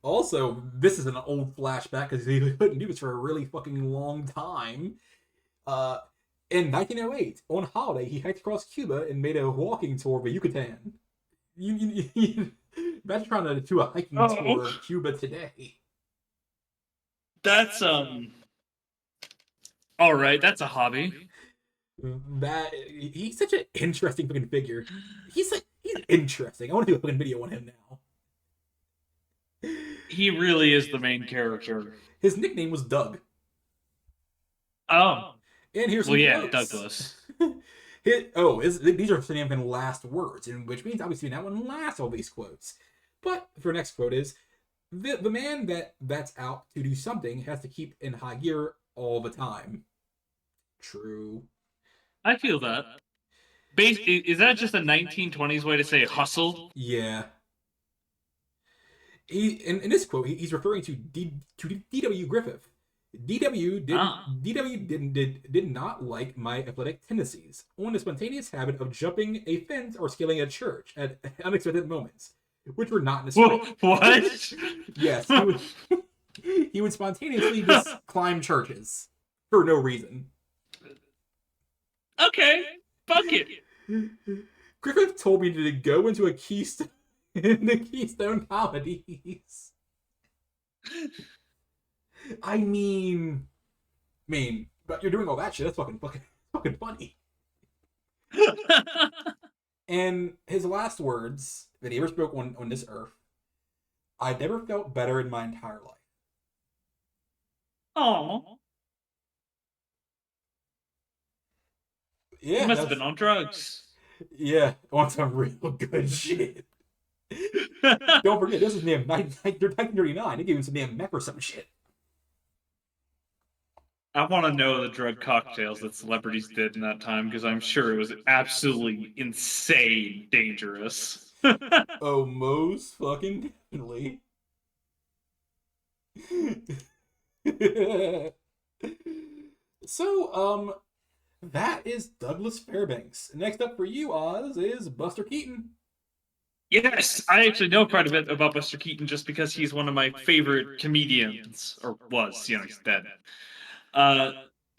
also, this is an old flashback because he couldn't do this for a really fucking long time. Uh, in 1908, on holiday, he hiked across Cuba and made a walking tour of the Yucatan. Imagine trying to do a hiking tour Oh, of Cuba today. that's all right. That's a hobby. That he's such an interesting fucking figure. He's interesting. I want to do a fucking video on him now. He really is the main character. His nickname was Doug. Oh, And here's well, some yeah, quotes. Douglas. These are some of last words, and which means obviously that one lasts all these quotes. But for next quote is the man that's out to do something has to keep in high gear all the time. True. I feel that. Is that just a 1920s way to say hustle? Yeah. In this quote, he's referring to D.W. Griffith. Ah. Did not like my athletic tendencies, on a spontaneous habit of jumping a fence or scaling a church at unexpected moments, which were not in his Whoa, script. what? Yes, he would spontaneously just climb churches for no reason. Okay, fuck it. Griffith told me to go into a Keystone in the Keystone comedies. But you're doing all that shit. That's fucking funny. And his last words that he ever spoke on this earth: "I never felt better in my entire life." Oh, he Yeah, must have that's been on drugs. yeah. I want some real good shit. Don't forget, this is named 1939. They gave him some damn meth or some shit. I want to know the drug cocktails that celebrities did in that time because I'm sure it was absolutely insane dangerous. Oh, most fucking definitely. So, that is Douglas Fairbanks. Next up for you, Oz, is Buster Keaton. Yes, I actually know quite a bit about Buster Keaton just because he's one of my favorite comedians, or was, he's dead. Uh,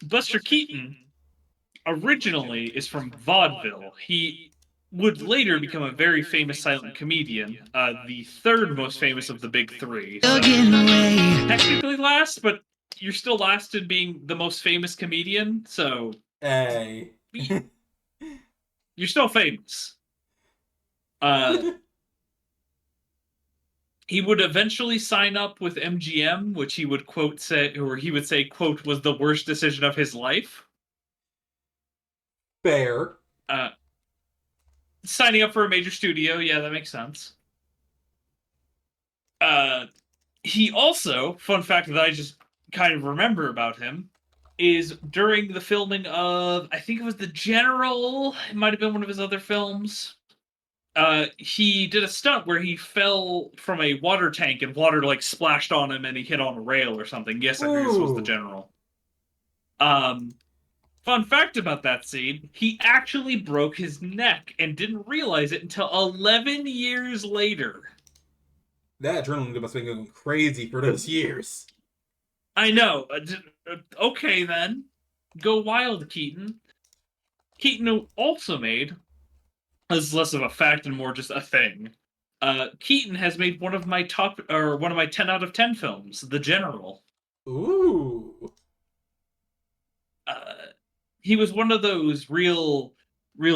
Buster Keaton originally is from vaudeville. He would later become a very famous silent comedian, the third most famous of the big three. So technically last, but you're still last in being the most famous comedian. So Hey. you're still famous. Uh, he would eventually sign up with MGM, which he would quote say, or he would say, "quote was the worst decision of his life." Fair. Uh, Signing up for a major studio, yeah, that makes sense. Uh, he also, fun fact that I just kind of remember about him, is during the filming of, I think it was The General, it might have been one of his other films. He did a stunt where he fell from a water tank and water like splashed on him and he hit on a rail or something. Yes, I think this was The Ooh. General. Um, Fun fact about that scene, he actually broke his neck and didn't realize it until 11 years later. That adrenaline must have been going crazy for those years. I know. Okay, then. Go wild, Keaton. Keaton also made, this is less of a fact and more just a thing. Keaton has made one of my 10 out of 10 films, The General. Ooh. Uh, he was one of those real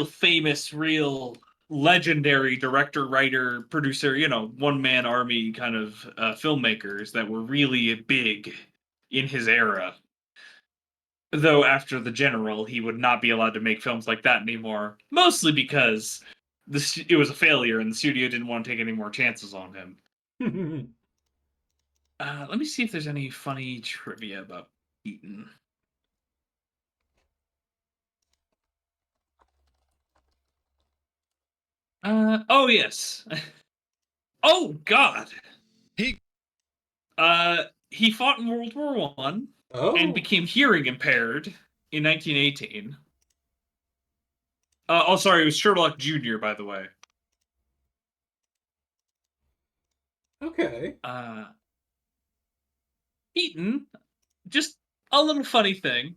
famous, real legendary director, writer, producer, one man army kind of filmmakers that were really big in his era. Though after The General, he would not be allowed to make films like that anymore, mostly because it was a failure and the studio didn't want to take any more chances on him. Let me see if there's any funny trivia about Keaton. Oh yes. Oh God. He He fought in World War One and Oh. became hearing impaired in 1918. Oh, sorry, it was Sherlock Jr. By the way. Okay. Uh, Keaton, just a little funny thing.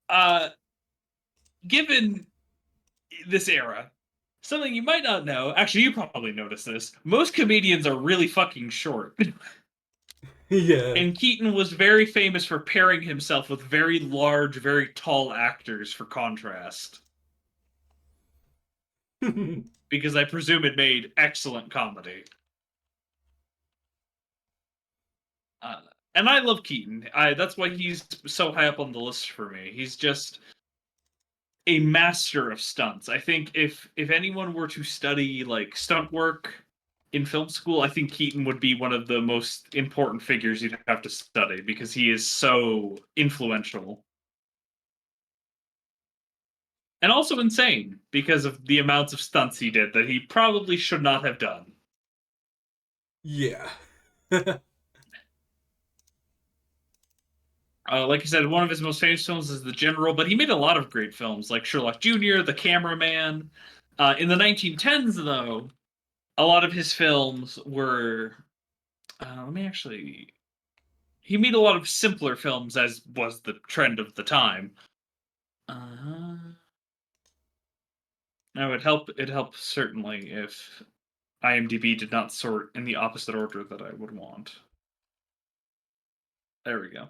Uh, Given this era, something you might not know. Actually, you probably noticed this. Most comedians are really fucking short. Yeah. And Keaton was very famous for pairing himself with very large, very tall actors for contrast. Because I presume it made excellent comedy. Uh, and I love Keaton. That's why he's so high up on the list for me. He's just a master of stunts. I think if anyone were to study like stunt work in film school, I think Keaton would be one of the most important figures you'd have to study because he is so influential and also insane because of the amounts of stunts he did that he probably should not have done. Yeah. Like I said, one of his most famous films is The General, but he made a lot of great films like Sherlock Jr., The Cameraman. In the 1910s, though, a lot of his films were. Let me actually. He made a lot of simpler films, as was the trend of the time. Uh, Now it help. It helps certainly if IMDb did not sort in the opposite order that I would want. There we go.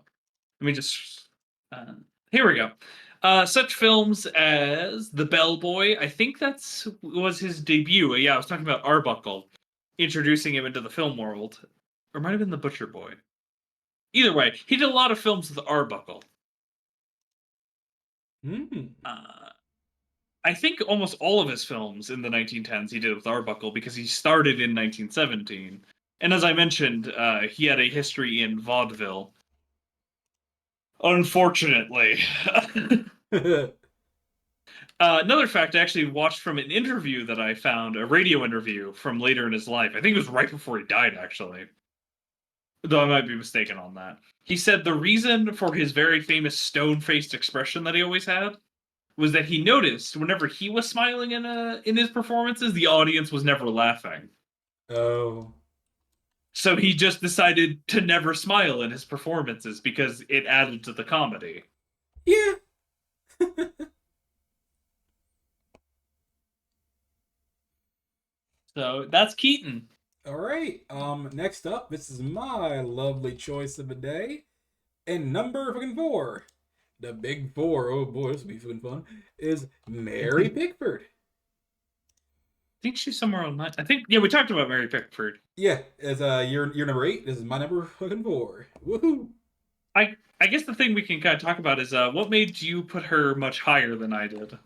Let me just. Uh, Here we go. Such films as The Bellboy. I think that's was his debut. Yeah, I was talking about Arbuckle, introducing him into the film world, or it might have been The Butcher Boy. Either way, he did a lot of films with Arbuckle. Hmm. Uh, I think almost all of his films in the 1910s he did with Arbuckle because he started in 1917. And as I mentioned, he had a history in vaudeville. Unfortunately. Another fact I actually watched from an interview that I found, a radio interview from later in his life. I think it was right before he died, actually. Though I might be mistaken on that. He said the reason for his very famous stone faced expression that he always had was that he noticed whenever he was smiling in his performances, the audience was never laughing. Oh. So he just decided to never smile in his performances because it added to the comedy. Yeah. So that's Keaton. All right. Next up, this is my lovely choice of the day. And number fucking four, the big four. Oh boy, this will be fucking fun. Is Mary I Pickford. think she's somewhere on that. I think yeah, we talked about Mary Pickford. Yeah, as your number eight. This is my number fucking four. Woohoo! I guess the thing we can kind of talk about is what made you put her much higher than I did.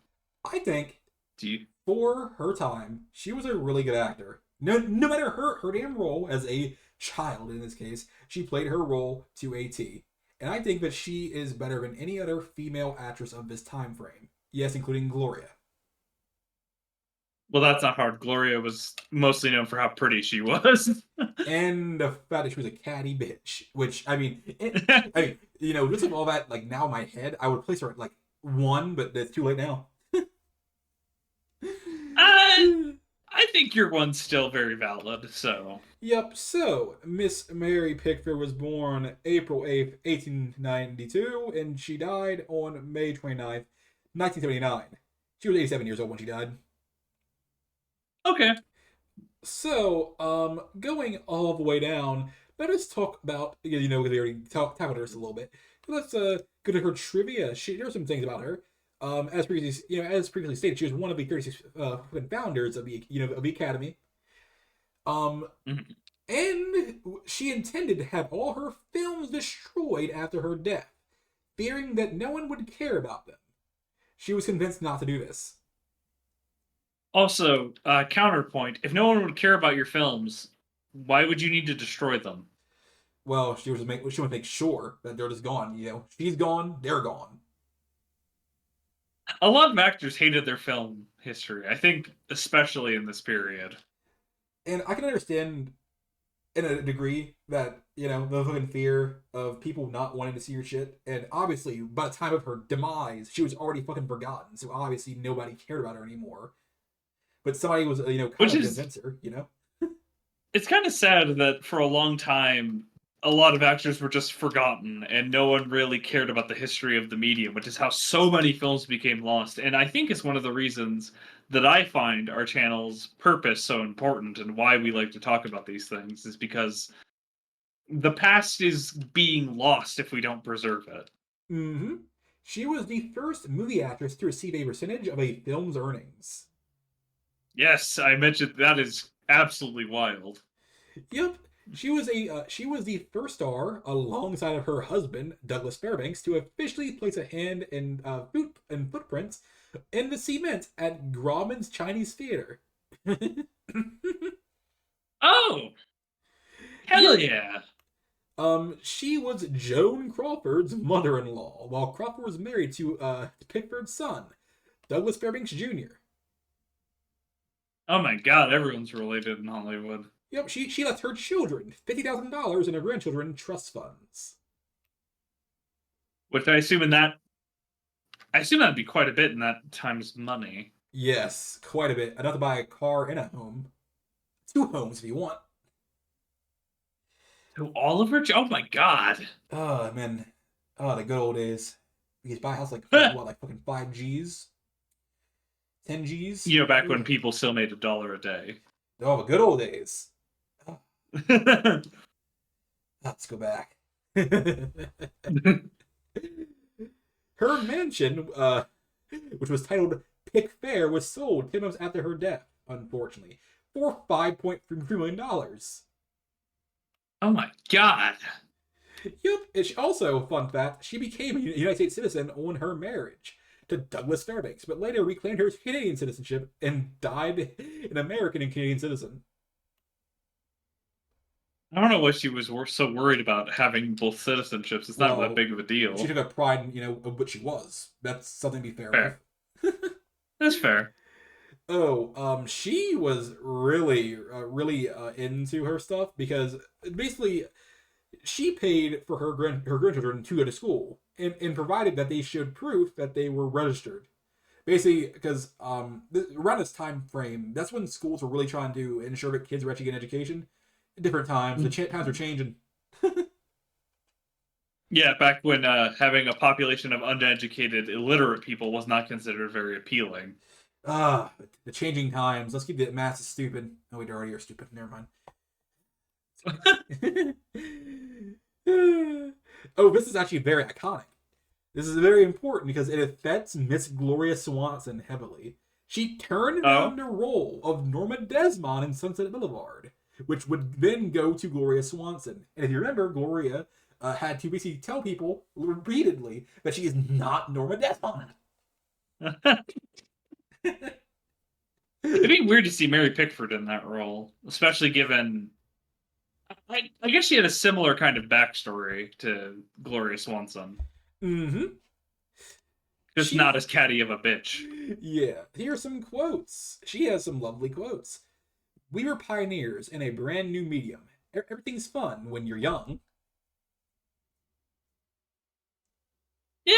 I think Do you? for her time, she was a really good actor. No matter her damn role as a child in this case, she played her role to a T. And I think that she is better than any other female actress of this time frame. Yes, including Gloria. Well, that's not hard. Gloria was mostly known for how pretty she was. And the fact that she was a catty bitch, which I mean, just with all that, like now in my head, I would place her at like one, but it's too late now. I I think your one's still very valid. So Yep. So Miss Mary Pickford was born April 8th, 1892, and she died on May 29th, 1979. She was 87 years old when she died. okay. So, going all the way down, let us talk about, because we already tackled her just a little bit. Let's go to her trivia. There's some things about her. As previously stated, she was one of the 36 founders of the Academy. Um, Mhm. and she intended to have all her films destroyed after her death, fearing that no one would care about them. She was convinced not to do this. Also, counterpoint: if no one would care about your films, why would you need to destroy them? Well, she would make sure that they're just gone. She's gone, they're gone. A lot of actors hated their film history. I think, especially in this period. And I can understand in a degree that the fucking fear of people not wanting to see your shit. And obviously, by the time of her demise, she was already fucking forgotten. So obviously, nobody cared about her anymore. But somebody was kind Which of is convince her. it's kind of sad that for a long time a lot of actors were just forgotten and no one really cared about the history of the medium, which is how so many films became lost. And I think it's one of the reasons that I find our channel's purpose so important and why we like to talk about these things is because the past is being lost if we don't preserve it. Mm-hmm. She was the first movie actress to receive a percentage of a film's earnings. Yes, I mentioned that is absolutely wild. Yep. She was the first star alongside of her husband Douglas Fairbanks to officially place a hand in footprints in the cement at Grauman's Chinese Theater. Oh, hell Yep. yeah. She was Joan Crawford's mother-in-law, while Crawford was married to Pickford's son, Douglas Fairbanks Jr. Oh my god, everyone's related in Hollywood. Yep, she left her children $50,000 and her grandchildren trust funds. Which I assume that'd be quite a bit in that time's money. Yes, quite a bit. Enough to buy a car and a home. Two homes if you want. To Oliver? Oh my god. Oh man. Oh, the good old days. You could buy a house like for what, like fucking 5 G's? 10 G's? Back when Ugh. people still made $1 a day. Oh, the good old days. Oh, let's go back. Her mansion, which was titled Pick Fair, was sold 10 months after her death, unfortunately, for $5.3 million. Oh my god. Yep. And also, fun fact, she became a United States citizen on her marriage to Douglas Fairbanks, but later reclaimed her Canadian citizenship and died an American and Canadian citizen. I don't know why she was so worried about having both citizenships. It's not that Well, big of a she deal. took a pride in, of what she was. That's something to be fair of. Fair. That's fair. Oh, she was really, really into her stuff because basically she paid for her grandchildren to go to school and provided that they showed proof that they were registered. Basically, because around this time frame, that's when schools were really trying to ensure that kids were actually getting education. At different times, the times are changing. Yeah, back when having a population of uneducated, illiterate people was not considered very appealing. Ah, the changing times. Let's keep the masses stupid. Oh, we already are stupid. Never mind. Oh, this is actually very iconic. This is very important because it affects Miss Gloria Swanson heavily. She turned down Oh, the role of Norma Desmond in Sunset Boulevard, which would then go to Gloria Swanson. And if you remember, Gloria had to basically tell people repeatedly that she is not Norma Desmond. it'd be weird to see Mary Pickford in that role, especially given. I guess she had a similar kind of backstory to Gloria Swanson, Mm-hmm. just not She, as catty of a bitch. yeah. Here are some quotes. She has some lovely quotes. We were pioneers in a brand new medium. Everything's fun when you're young. Yeah,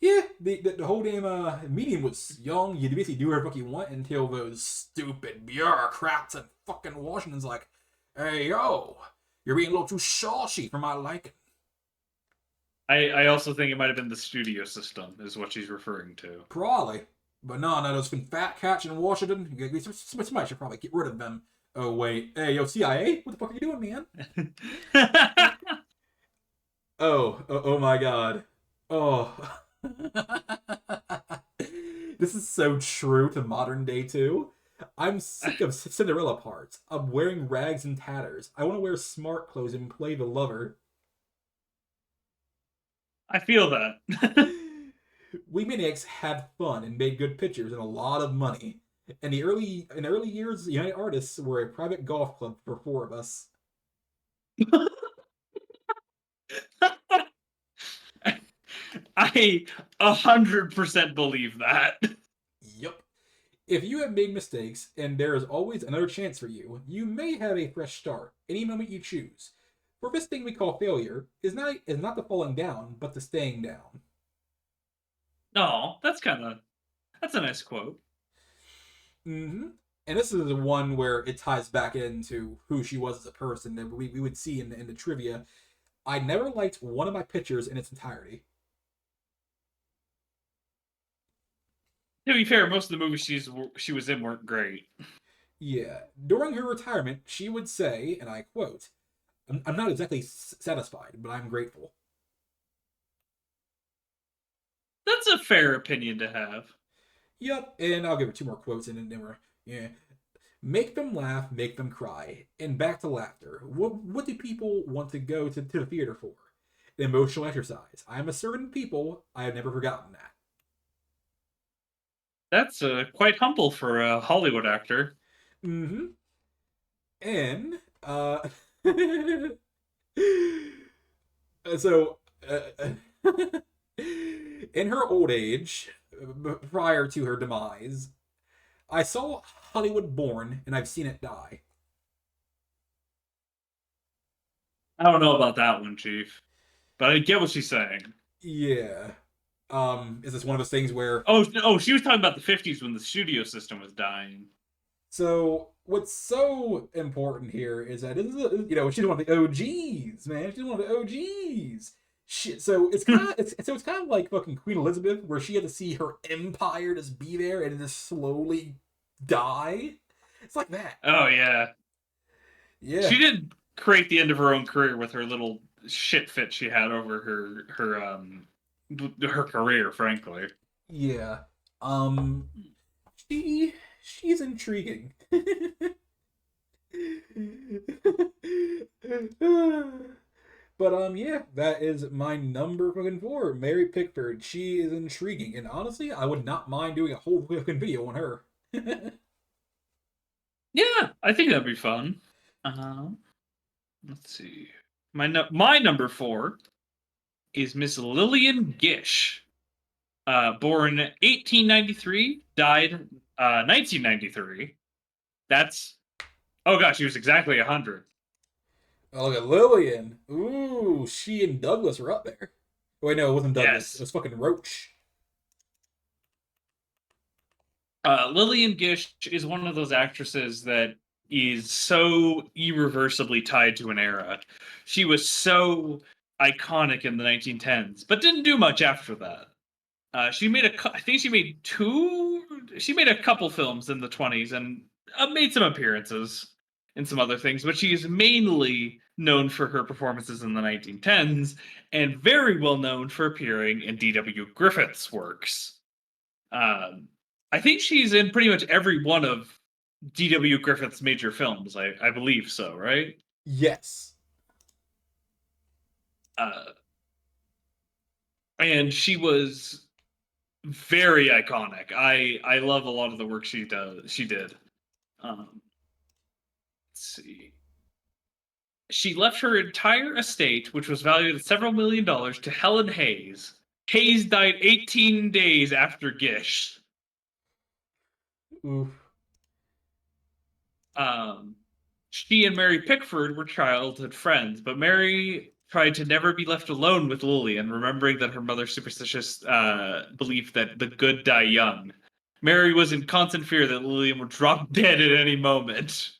Yeah, the whole damn medium was young. You basically do whatever you want until those stupid bureaucrats in fucking Washington's like, hey yo, you're being a little too saucy for my liking. I also think it might have been the studio system, is what she's referring to. Probably. But no, those fat cats in Washington, somebody should probably get rid of them. Oh wait, hey yo, CIA, what the fuck are you doing, man? Oh my god. Oh. This is so true to modern day too. I'm sick of Cinderella parts. I'm wearing rags and tatters. I want to wear smart clothes and play the lover. I feel that. We maniacs had fun and made good pictures and a lot of money. In the early years, United Artists were a private golf club for four of us. I 100% believe that. Yup. If you have made mistakes and there is always another chance for you, you may have a fresh start any moment you choose. For this thing we call failure is not the falling down, but the staying down. No, that's a nice quote. Mm-hmm. And this is the one where it ties back into who she was as a person that we would see in the trivia. I never liked one of my pictures in its entirety. To be fair, most of the movies she was in weren't great. Yeah. During her retirement, she would say, and I quote, I'm not exactly satisfied, but I'm grateful. That's a fair opinion to have. Yep, and I'll give her two more quotes and then we're, yeah. Make them laugh, make them cry. And back to laughter. What do people want to go to the theater for? An emotional exercise. I am a servant of people. I have never forgotten that. That's quite humble for a Hollywood actor. Mm-hmm. And so in her old age, prior to her demise, I saw Hollywood born and I've seen it die. I don't know about that one, Chief, but I get what she's saying. Yeah. Is this one of those things where Oh, she was talking about the '50s when the studio system was dying. so what's so important here is that this is she's one of the OGs, man. She's one of the OGs. Shit. So it's kind of like fucking Queen Elizabeth, where she had to see her empire just be there and just slowly die. It's like that. Oh yeah, Yeah. she did create the end of her own career with her little shit fit she had over her career. Frankly, Yeah. Um, she's intriguing. But yeah, that is my number fucking four, Mary Pickford. She is intriguing, and honestly, I would not mind doing a whole fucking video on her. yeah, I think that'd be fun. Uh, let's see. My number four is Miss Lillian Gish. Born 1893, died 1993. That's oh gosh, she was exactly 100. Oh, look at Lillian. Ooh, she and Douglas were up there. Wait, no, it wasn't Douglas. It Yes. was fucking Roach. Lillian Gish is one of those actresses that is so irreversibly tied to an era. She was so iconic in the 1910s, but didn't do much after that. She made I think she made two. She made a couple films in the 20s and made some appearances in some other things, but she is mainly known for her performances in the 1910s and very well known for appearing in D.W. Griffith's works. Um, I think she's in pretty much every one of D.W. Griffith's major films. I believe so, right? Yes. Uh, and she was very iconic. I love a lot of the work she did. Let's see. She left her entire estate, which was valued at several million dollars, to Helen Hayes. Hayes died 18 days after Gish. Oof. Um, she and Mary Pickford were childhood friends, but Mary tried to never be left alone with Lillian, remembering that her mother's superstitious belief that the good die young. Mary was in constant fear that Lillian would drop dead at any moment.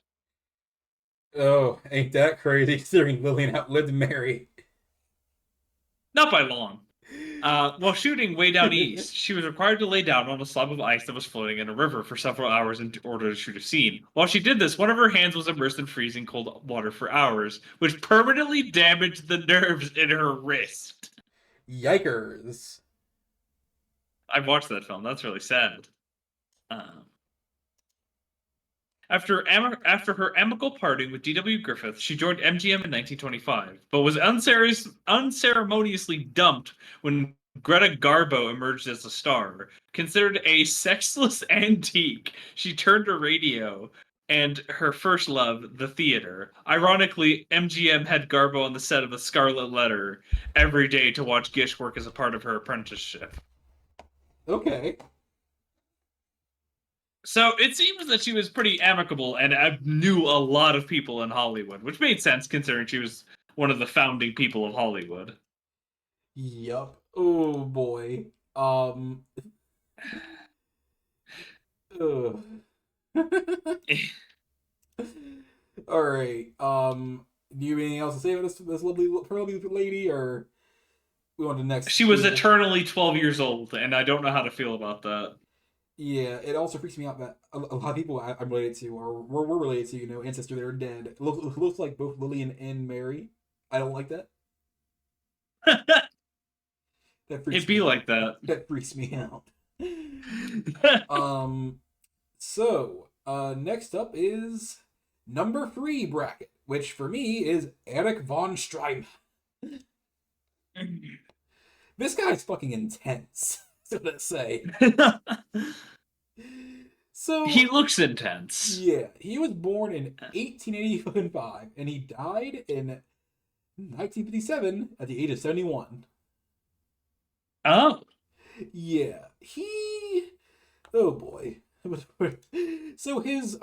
Oh, ain't that crazy considering Lillian outlived Mary. Not by long. While shooting way down east, she was required to lay down on a slab of ice that was floating in a river for several hours in order to shoot a scene. While she did this, one of her hands was immersed in freezing cold water for hours, which permanently damaged the nerves in her wrist. Yikers. I watched that film. That's really sad. Um, after her amicable parting with D.W. Griffith, she joined MGM in 1925, but was unceremoniously dumped when Greta Garbo emerged as a star. Considered a sexless antique, she turned to radio and her first love, the theater. Ironically, MGM had Garbo on the set of The Scarlet Letter every day to watch Gish work as a part of her apprenticeship. Okay. So it seems that she was pretty amicable and knew a lot of people in Hollywood, which made sense considering she was one of the founding people of Hollywood. Yup. Oh boy. Ugh. All right. Do you have anything else to say about this lovely lady, or we want to next? She was eternally 12 years old, and I don't know how to feel about that. Yeah, it also freaks me out that a lot of people I'm related to, or we're related to, ancestor that are dead. Looks like both Lillian and Mary. I don't like that. That freaks It'd be me out. like that. That freaks me out. Um. Next up is number three bracket, which for me is Eric von Streim. This guy's fucking intense. That's what I say. He So looks intense. yeah, he was born in 1885 and he died in 1957 at the age of 71. Oh, Yeah, he. Oh boy. So his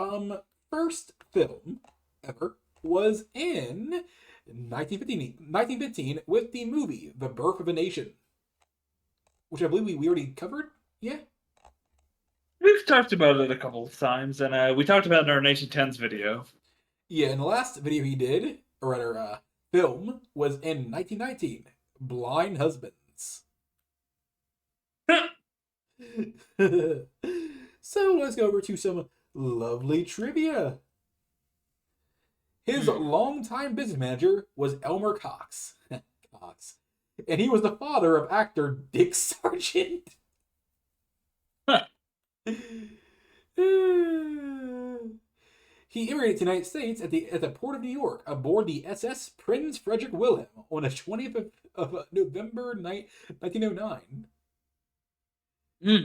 first film ever was in 1915 with the movie The Birth of a Nation, which I believe we already covered. Yeah. we've talked about it a couple of times, and we talked about it in our 1910s video. Yeah, and the last video he did, or rather, film, was in 1919, Blind Husbands. So let's go over to some Lovely trivia. His Hmm. longtime business manager was Elmer Cox. Cox. And he was the father of actor Dick Sargent. Huh. He immigrated to the United States at the port of New York aboard the SS Prince Frederick Wilhelm on the 20th of November 1909. Hmm.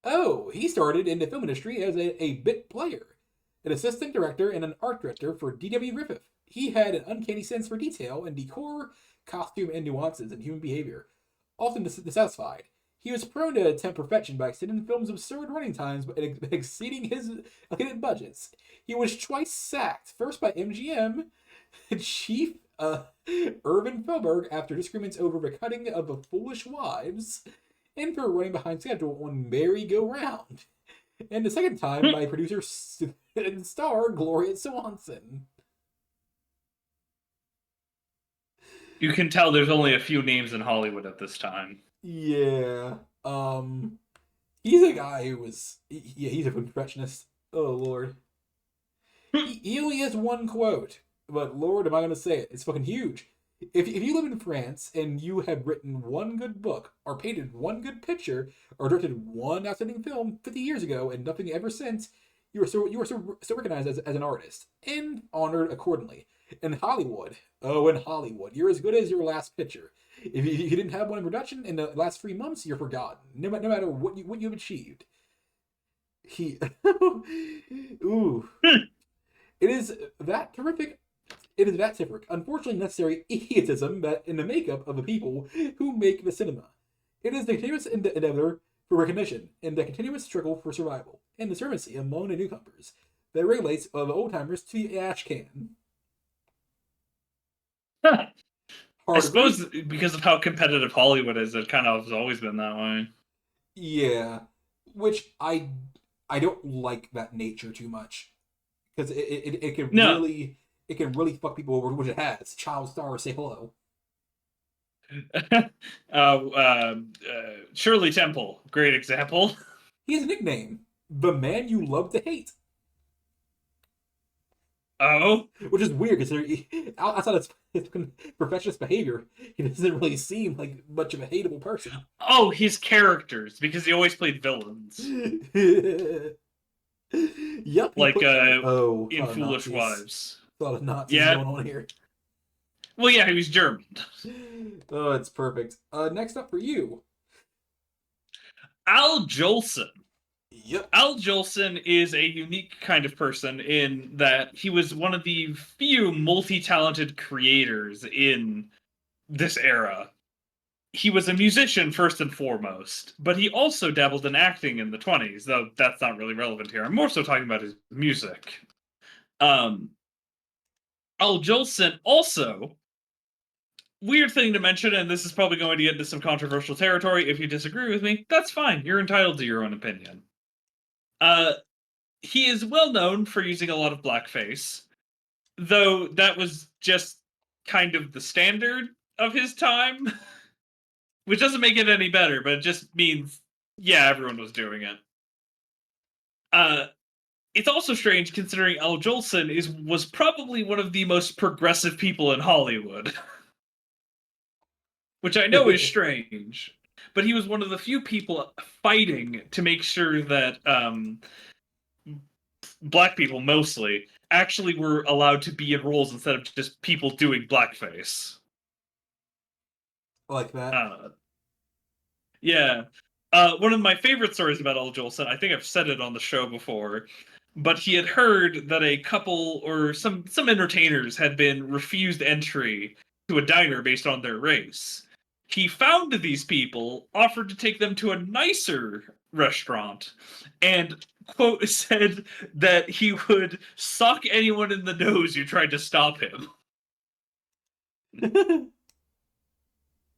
Oh, he started in the film industry as a bit player, an assistant director, and an art director for D.W. Griffith. He had an uncanny sense for detail and decor, costume, and nuances in human behavior, often dissatisfied. He was prone to attempt perfection by extending the film's absurd running times and exceeding his allocated budgets. He was twice sacked, first by MGM chief Irvin Felberg after disagreements over the cutting of the Foolish Wives, and for running behind schedule on Merry Go Round, and the second time by producer and star Gloria Swanson. You can tell there's only a few names in Hollywood at this time. Yeah, um, he's a guy who was, yeah, he's a perfectionist. Oh Lord, he only has one quote, but Lord, am I gonna say it? It's fucking huge. If you live in France and you have written one good book, or painted one good picture, or directed one outstanding film 50 years ago and nothing ever since, you are so recognized as an artist and honored accordingly. In Hollywood, oh, in Hollywood, you're as good as your last picture. If you didn't have one in production in the last 3 months, you're forgotten. No matter what you've achieved. He, ooh, it is that terrific. It is that terrific, unfortunately necessary egotism that in the makeup of the people who make the cinema. It is the continuous endeavor for recognition and the continuous struggle for survival and the supremacy among the newcomers that regulates of old timers to the ash can. Huh. I Hard suppose agree? because of how competitive Hollywood is, it kind of has always been that way. Yeah. Which I don't like that nature too much because No. it can really fuck people over, which it has. Child stars say hello. Shirley Temple, great example. He has a nickname, the man you love to hate. Oh, Which is weird because outside of his perfectionist behavior, he doesn't really seem like much of a hateable person. oh, his characters because he always played villains, Yep, he like put. Oh, a in lot of Foolish Nazis. Wives. A lot of Nazis Yeah, going on here. well, yeah, he was German. Oh, it's perfect. Next up for you. Al Jolson. Yep. Al Jolson is a unique kind of person in that he was one of the few multi-talented creators in this era. He was a musician first and foremost, but he also dabbled in acting in the 20s, though that's not really relevant here. I'm more so talking about his music. Um, Al Jolson also, weird thing to mention, and this is probably going to get into some controversial territory. If you disagree with me, that's fine. You're entitled to your own opinion. Uh, he is well known for using a lot of blackface, though that was just kind of the standard of his time, which doesn't make it any better, but it just means, yeah, everyone was doing it. Uh, it's also strange considering Al Jolson was probably one of the most progressive people in Hollywood, which I know is strange. But he was one of the few people fighting to make sure that black people mostly actually were allowed to be in roles instead of just people doing blackface. Like that. Uh, yeah. One of my favorite stories about Al Jolson, I think I've said it on the show before, but he had heard that a couple or some entertainers had been refused entry to a diner based on their race. He found these people, offered to take them to a nicer restaurant, and quote said that he would sock anyone in the nose who tried to stop him.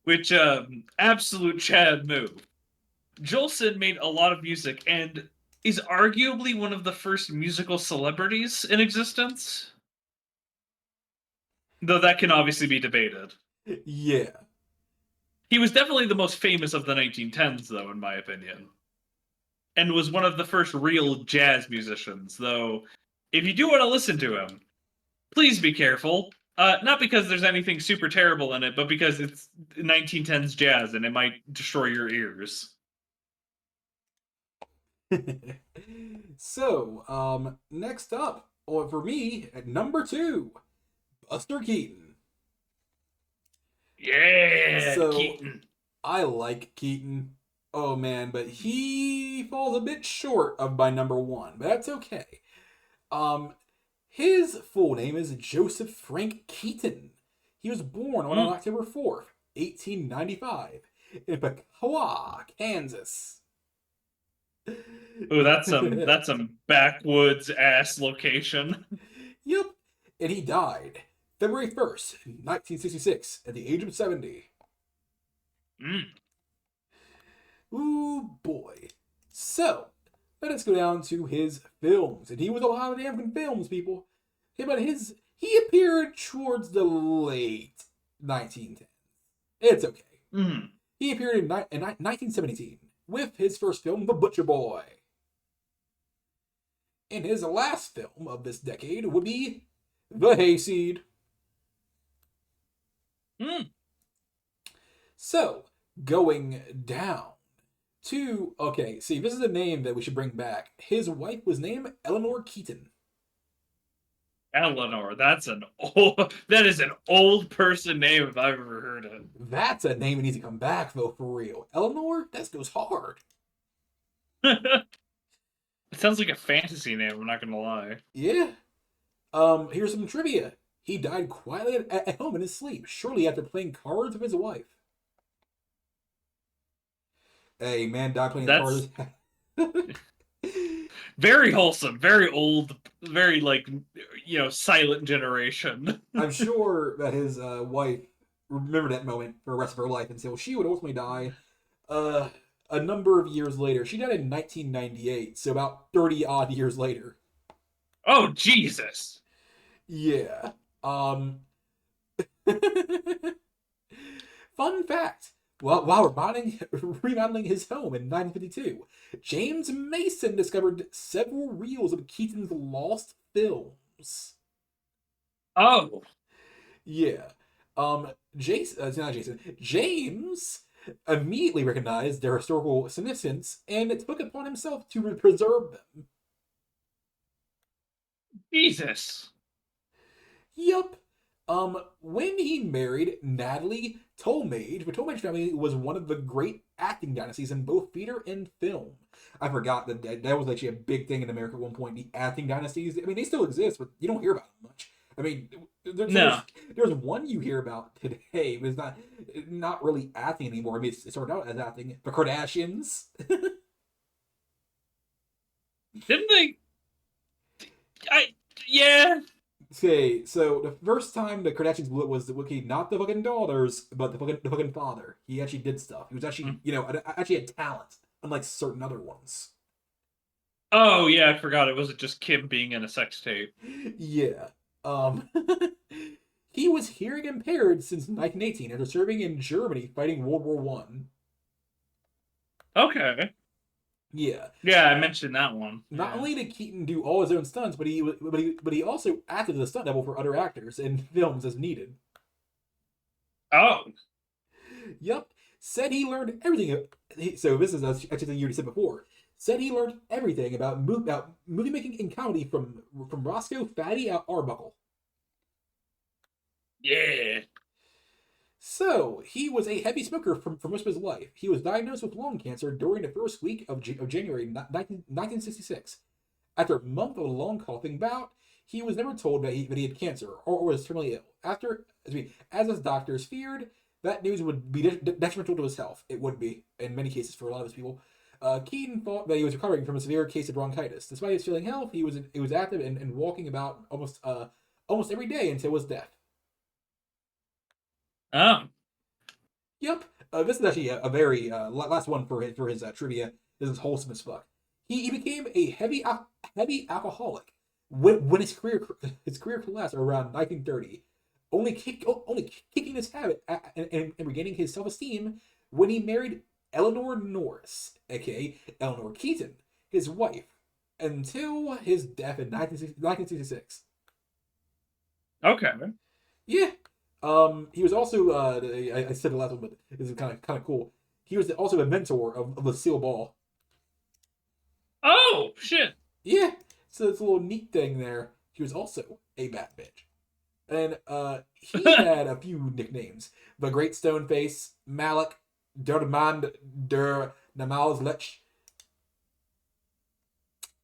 Which absolute Chad move. Jolson made a lot of music and is arguably one of the first musical celebrities in existence, though that can obviously be debated. Yeah. He was definitely the most famous of the 1910s, though, in my opinion. and was one of the first real jazz musicians. Though, if you do want to listen to him, please be careful. Not because there's anything super terrible in it, but because it's 1910s jazz and it might destroy your ears. So, next up, or for me, at number 2, Buster Keaton. Yeah, So, Keaton. I like Keaton. Oh man, but he falls a bit short of my number 1, but that's okay. Um, his full name is Joseph Frank Keaton. He was born on Mm. October 4th, 1895, in Pequot, Kansas. Oh, that's some backwoods ass location. Yep. And he died February 1st, 1966, at the age of 70. Mm. Ooh, boy. So, let us go down to his films. And he was a lot of damn good films, people. Yeah, but he appeared towards the late 1910s. It's okay. Mm. He appeared in 1917 with his first film, The Butcher Boy. And his last film of this decade would be The Hayseed. Mm. So, going down to, okay, see, this is a name that we should bring back. His wife was named Eleanor Keaton. Eleanor. That is an old person name if I've ever heard it. That's a name that needs to come back, though, for real. Eleanor? That goes hard. It sounds like a fantasy name, I'm not gonna lie. Yeah. Here's some trivia. He died quietly at home in his sleep, shortly after playing cards with his wife. Hey, man died playing That's cards. very wholesome, very old, very like silent generation. I'm sure that his wife remembered that moment for the rest of her life until she would ultimately die uh, a number of years later. She died in 1998, so about 30 odd years later. Oh Jesus. Yeah. Um. Fun fact. Well, while remodeling his home in 1952, James Mason discovered several reels of Keaton's lost films. Oh, Yeah. Jason, not Jason. James immediately recognized their historical significance and took it upon himself to preserve them. Jesus. Yup. When he married Natalie Tolmage, the Tolmage family was one of the great acting dynasties in both theater and film. I forgot that was actually a big thing in America at one point. The acting dynasties. I mean, they still exist, but you don't hear about them much. I mean, No. there's one you hear about today, but it's not really acting anymore. I mean, it started out as acting. The Kardashians. Didn't they? I Yeah. Okay, so the first time the Kardashians blew it was okay, not the fucking daughters, but the fucking father. He actually did stuff. He was actually, Mm. actually had talent, unlike certain other ones. Oh yeah, I forgot it wasn't just Kim being in a sex tape. Yeah. Um, he was hearing impaired since 1918 after serving in Germany fighting World War One. Okay. Yeah. Yeah, I mentioned that one. Not Yeah. only did Keaton do all his own stunts, but he also acted as a stunt double for other actors in films as needed. Oh. Yep. Said he learned everything. So this is actually the year he said before. Said he learned everything about movie making and comedy from Roscoe Fatty Arbuckle. Yeah. So he was a heavy smoker for most of his life. He was diagnosed with lung cancer during the first week of January 1966. After a month of a long coughing bout, he was never told that he had cancer or was terminally ill. As his doctors feared, that news would be detrimental to his health. It would be, in many cases, for a lot of his people. Keaton thought that he was recovering from a severe case of bronchitis. Despite his failing health, he was active and walking about almost every day until his death. Oh. Yep. This is actually a very last one for his trivia. This is wholesome as fuck. He became a heavy alcoholic when his career collapsed around 1930, only kicking his habit and regaining his self esteem when he married Eleanor Norris, aka Eleanor Keaton. his wife until his death in 1966. Okay. Yeah. He was also I said the last one, but this is kind of cool. He was also a mentor of Lucille Ball. Oh shit. Yeah. So it's a little neat thing there. He was also a bad bitch. And he had a few nicknames: the Great Stone Face, Malik, Der Mann der Namalslech,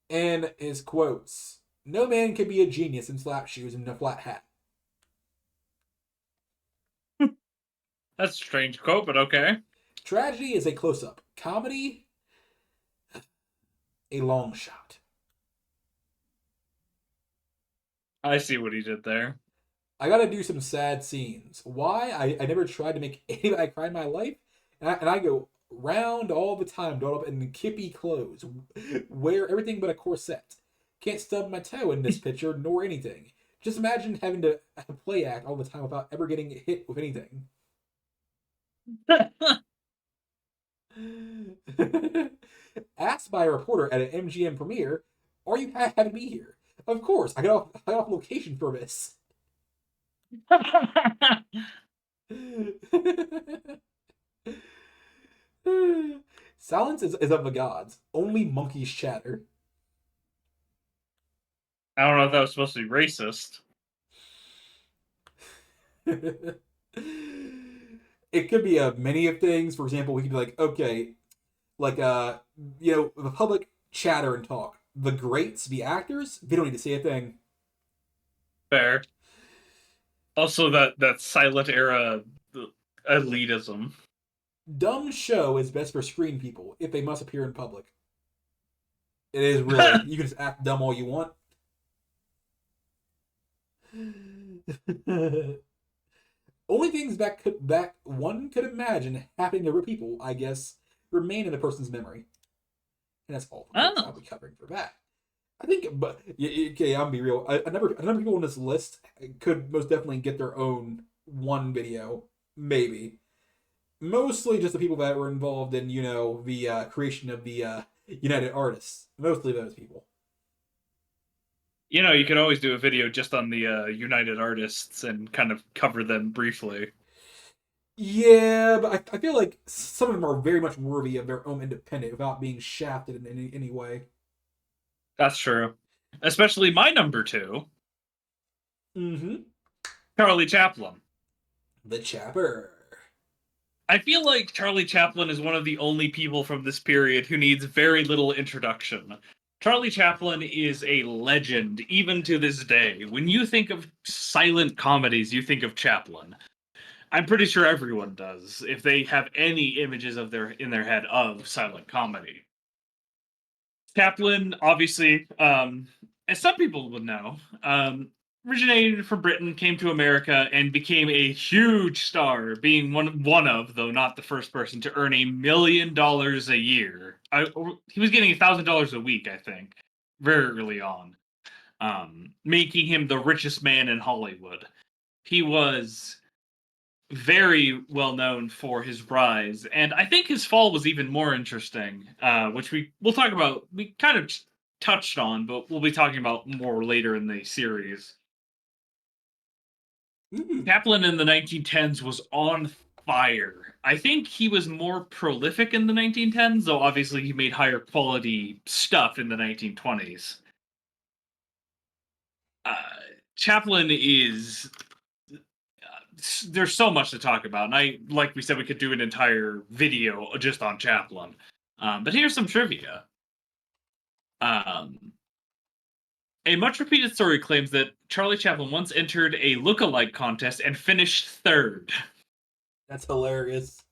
and his quotes: "No man can be a genius in slap shoes and a flat hat. That's a strange quote, but okay. Tragedy is a close-up. Comedy, a long shot." I see what he did there. I gotta do some sad scenes. Why? I never tried to make anybody cry in my life. And I go round all the time, dolled up in kippy clothes, wear everything but a corset. Can't stub my toe in this picture, nor anything. Just imagine having to play act all the time without ever getting hit with anything. Asked by a reporter at an MGM premiere, "Are you having me here?" Of course, I got off location for this. Silence is of the gods. Only monkeys chatter. I don't know if that was supposed to be racist. It could be a many of things. For example, we could be like, okay, like the public chatter and talk. The greats, the actors, they don't need to say a thing. Fair. Also, that silent era elitism. Dumb show is best for screen people if they must appear in public. It is really. You can just act dumb all you want. Only things that one could imagine happening to real people, I guess, remain in the person's memory, and that's all the quotes I'll Oh, be covering for that. I think, but okay, I'm be real. A number of people on this list could most definitely get their own one video, maybe. Mostly just the people that were involved in the creation of the United Artists. Mostly those people. you could always do a video just on the United Artists and kind of cover them briefly. Yeah, but I feel like some of them are very much worthy of their own independent without being shafted in any way. That's true. Especially my number two, Mm-hmm. Charlie Chaplin. The Chapper. I feel like Charlie Chaplin is one of the only people from this period who needs very little introduction. Charlie Chaplin is a legend, even to this day. When you think of silent comedies, you think of Chaplin. I'm pretty sure everyone does, if they have any images of their in their head of silent comedy. Chaplin, obviously, as some people would know, originated from Britain, came to America, and became a huge star, being one of, though not the first person, to earn $1 million a year. He was getting $1,000 a week, I think, very early on, making him the richest man in Hollywood. He was very well known for his rise, and I think his fall was even more interesting, which we'll talk about. We kind of touched on, but we'll be talking about more later in the series. Mm. Kaplan in the 1910s was on fire. I think he was more prolific in the 1910s, though obviously he made higher quality stuff in the 1920s. Uh, Chaplin is there's so much to talk about, and like we said, we could do an entire video just on Chaplin. But here's some trivia. Um, a much repeated story claims that Charlie Chaplin once entered a look-alike contest and finished third. That's hilarious.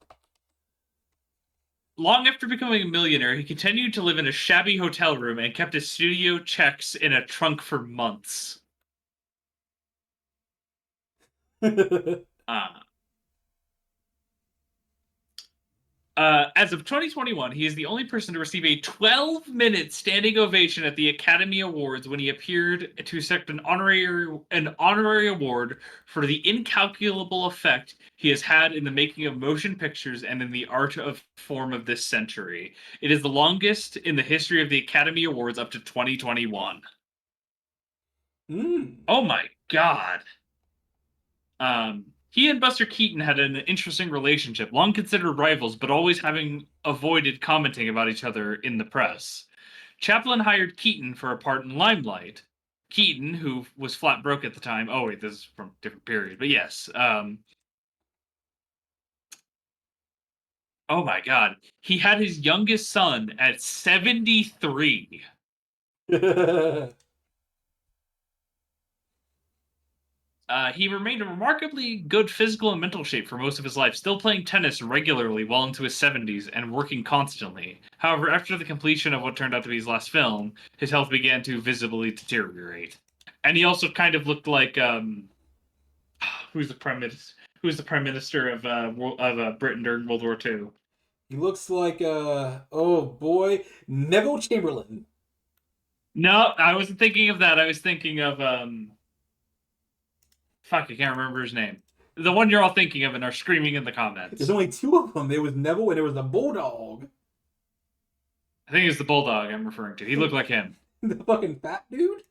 Long after becoming a millionaire, he continued to live in a shabby hotel room and kept his studio checks in a trunk for months. Uh, As of 2021, he is the only person to receive a 12-minute standing ovation at the Academy Awards when he appeared to accept an honorary award for the incalculable effect he has had in the making of motion pictures and in the art of form of this century. It is the longest in the history of the Academy Awards up to 2021. Mm. Oh my god. He and Buster Keaton had an interesting relationship, long considered rivals, but always having avoided commenting about each other in the press. Chaplin hired Keaton for a part in Limelight. Keaton, who was flat broke at the time. Oh wait, this is from a different period, but yes. Oh my God, he had his youngest son at 73. He remained in remarkably good physical and mental shape for most of his life, still playing tennis regularly well into his 70s and working constantly. However, after the completion of what turned out to be his last film, his health began to visibly deteriorate. And he also kind of looked like who's the prime minister? Who's the prime minister of Britain during World War II? He looks like oh boy, Neville Chamberlain. No, I wasn't thinking of that. I was thinking of fuck, I can't remember his name. The one you're all thinking of and are screaming in the There's comments. only two of them. There was Neville and there was the Bulldog. I think it's the bulldog I'm referring to. He looked like him. The fucking fat dude.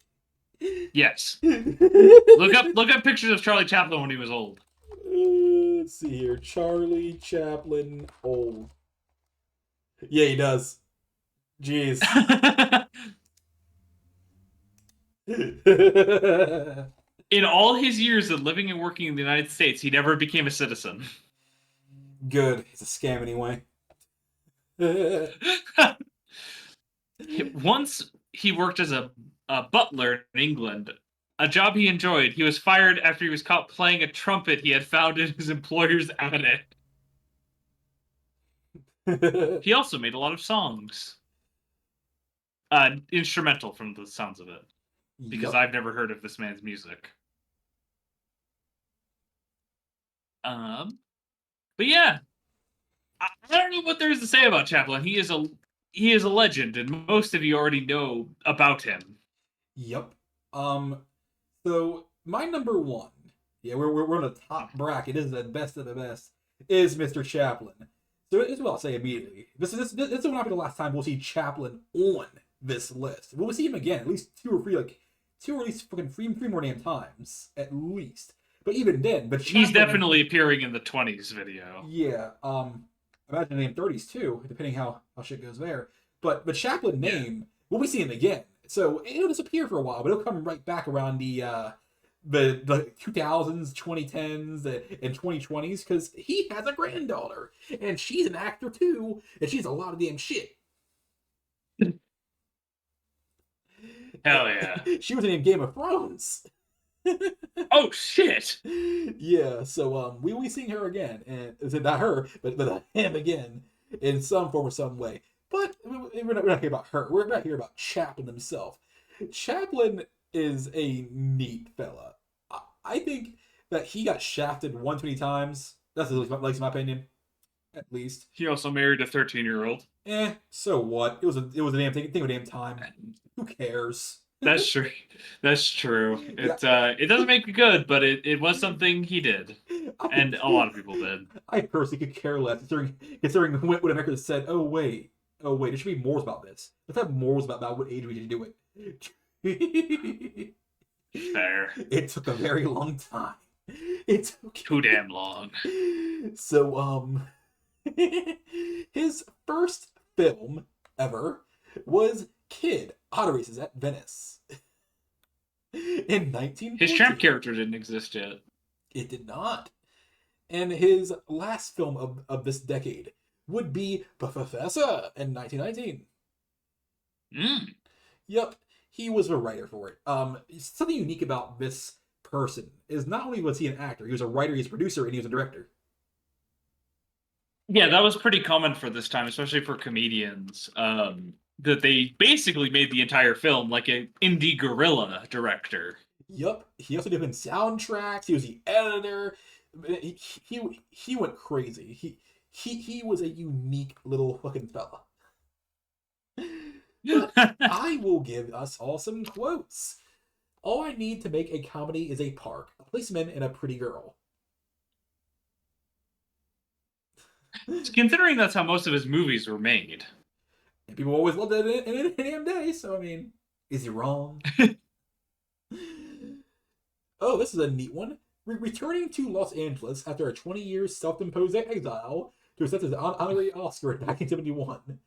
Yes. Look up pictures of Charlie Chaplin when he was old. Let's see here, Charlie Chaplin old. Yeah, he does. Jeez. In all his years of living and working in the United States, he never became a citizen. Good. It's a scam anyway. Once he worked as a butler in England, a job he enjoyed. He was fired after he was caught playing a trumpet he had found in his employer's attic. He also made a lot of songs. Instrumental from the sounds of it. Because Yup. I've never heard of this man's music. But yeah, I don't know what there is to say about Chaplin. He is a legend, and most of you already know about him. Yup. So my number one, yeah, we're on the top bracket. This is the best of the best. Is Mr. Chaplin. So it's what I'll say immediately. This will not be the last time we'll see Chaplin on this list. We'll see him again at least two or at least fucking three more damn times at least. But even then, but He's Chaplin, definitely appearing in the 20s video. yeah. Imagine in 30s too, depending how shit goes there. But Chaplin Yeah. name, we'll be seeing him again. So it'll disappear for a while, but it'll come right back around the 2000s, 2010s, and 2020s because he has a granddaughter and she's an actor too, and she's a lot of damn shit. Hell yeah. She was in Game of Thrones. Oh shit. Yeah, so we will be seeing her again, and is it not her, but him again in some form or some way. But we're not here about her. We're not here about Chaplin himself. Chaplin is a neat fella. I think that he got shafted one too many times. That's at least my opinion, at least. He also married a 13-year-old. So what? It was a damn thing of a damn time. Who cares? That's true. That's true. Yeah. It doesn't make it good, but it was something he did, and a lot of people did. I personally could care less, considering what America said. Oh wait, there should be morals about this. Let's have morals about what age we should do it. Fair. It took a very long time. It took Too damn long. So his first film ever was Kid Auto Races at Venice in 1940. His tramp character didn't exist yet. It did not. And his last film of this decade would be Professor in 1919. Yep, he was a writer for it. Something unique about this person is not only was he an actor, he was a writer, he was a producer, and he was a director. Yeah, that was pretty common for this time, especially for comedians. That they basically made the entire film like an indie guerrilla director. Yep, he also did soundtracks. He was the editor. He went crazy. He was a unique little fucking fella. But I will give us all some quotes. All I need to make a comedy is a park, a policeman, and a pretty girl. Considering that's how most of his movies were made. And people always loved it in a damn day, so I mean, is he wrong? Oh, this is a neat one. Returning to Los Angeles after a 20 years self imposed exile to accept his honorary Oscar in 1971.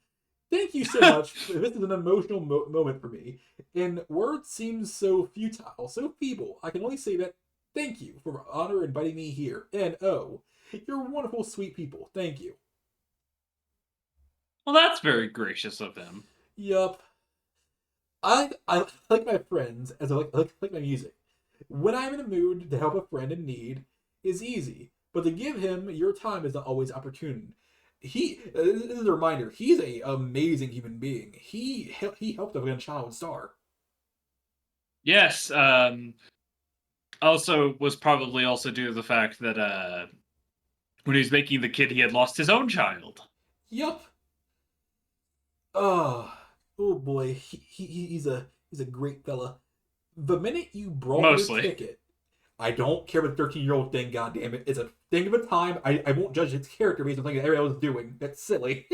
Thank you so much. This is an emotional moment for me. And words seem so futile, so feeble. I can only say that thank you for honor inviting me here. And oh, you're wonderful, sweet people. Thank you. Well, that's very gracious of him. Yup. I like my friends as I like my music. When I'm in a mood to help a friend in need is easy, but to give him your time is not always opportune. This is a reminder. He's a amazing human being. He helped a child star. Yes. Also was probably also due to the fact that when he was making the kid, he had lost his own child. Yup. Oh, oh boy. He's a great fella. The minute you brought your Mostly. ticket, I don't care about the 13-year-old thing, God damn it. It's a thing of a time. I won't judge its character based on something that everyone was doing. That's silly.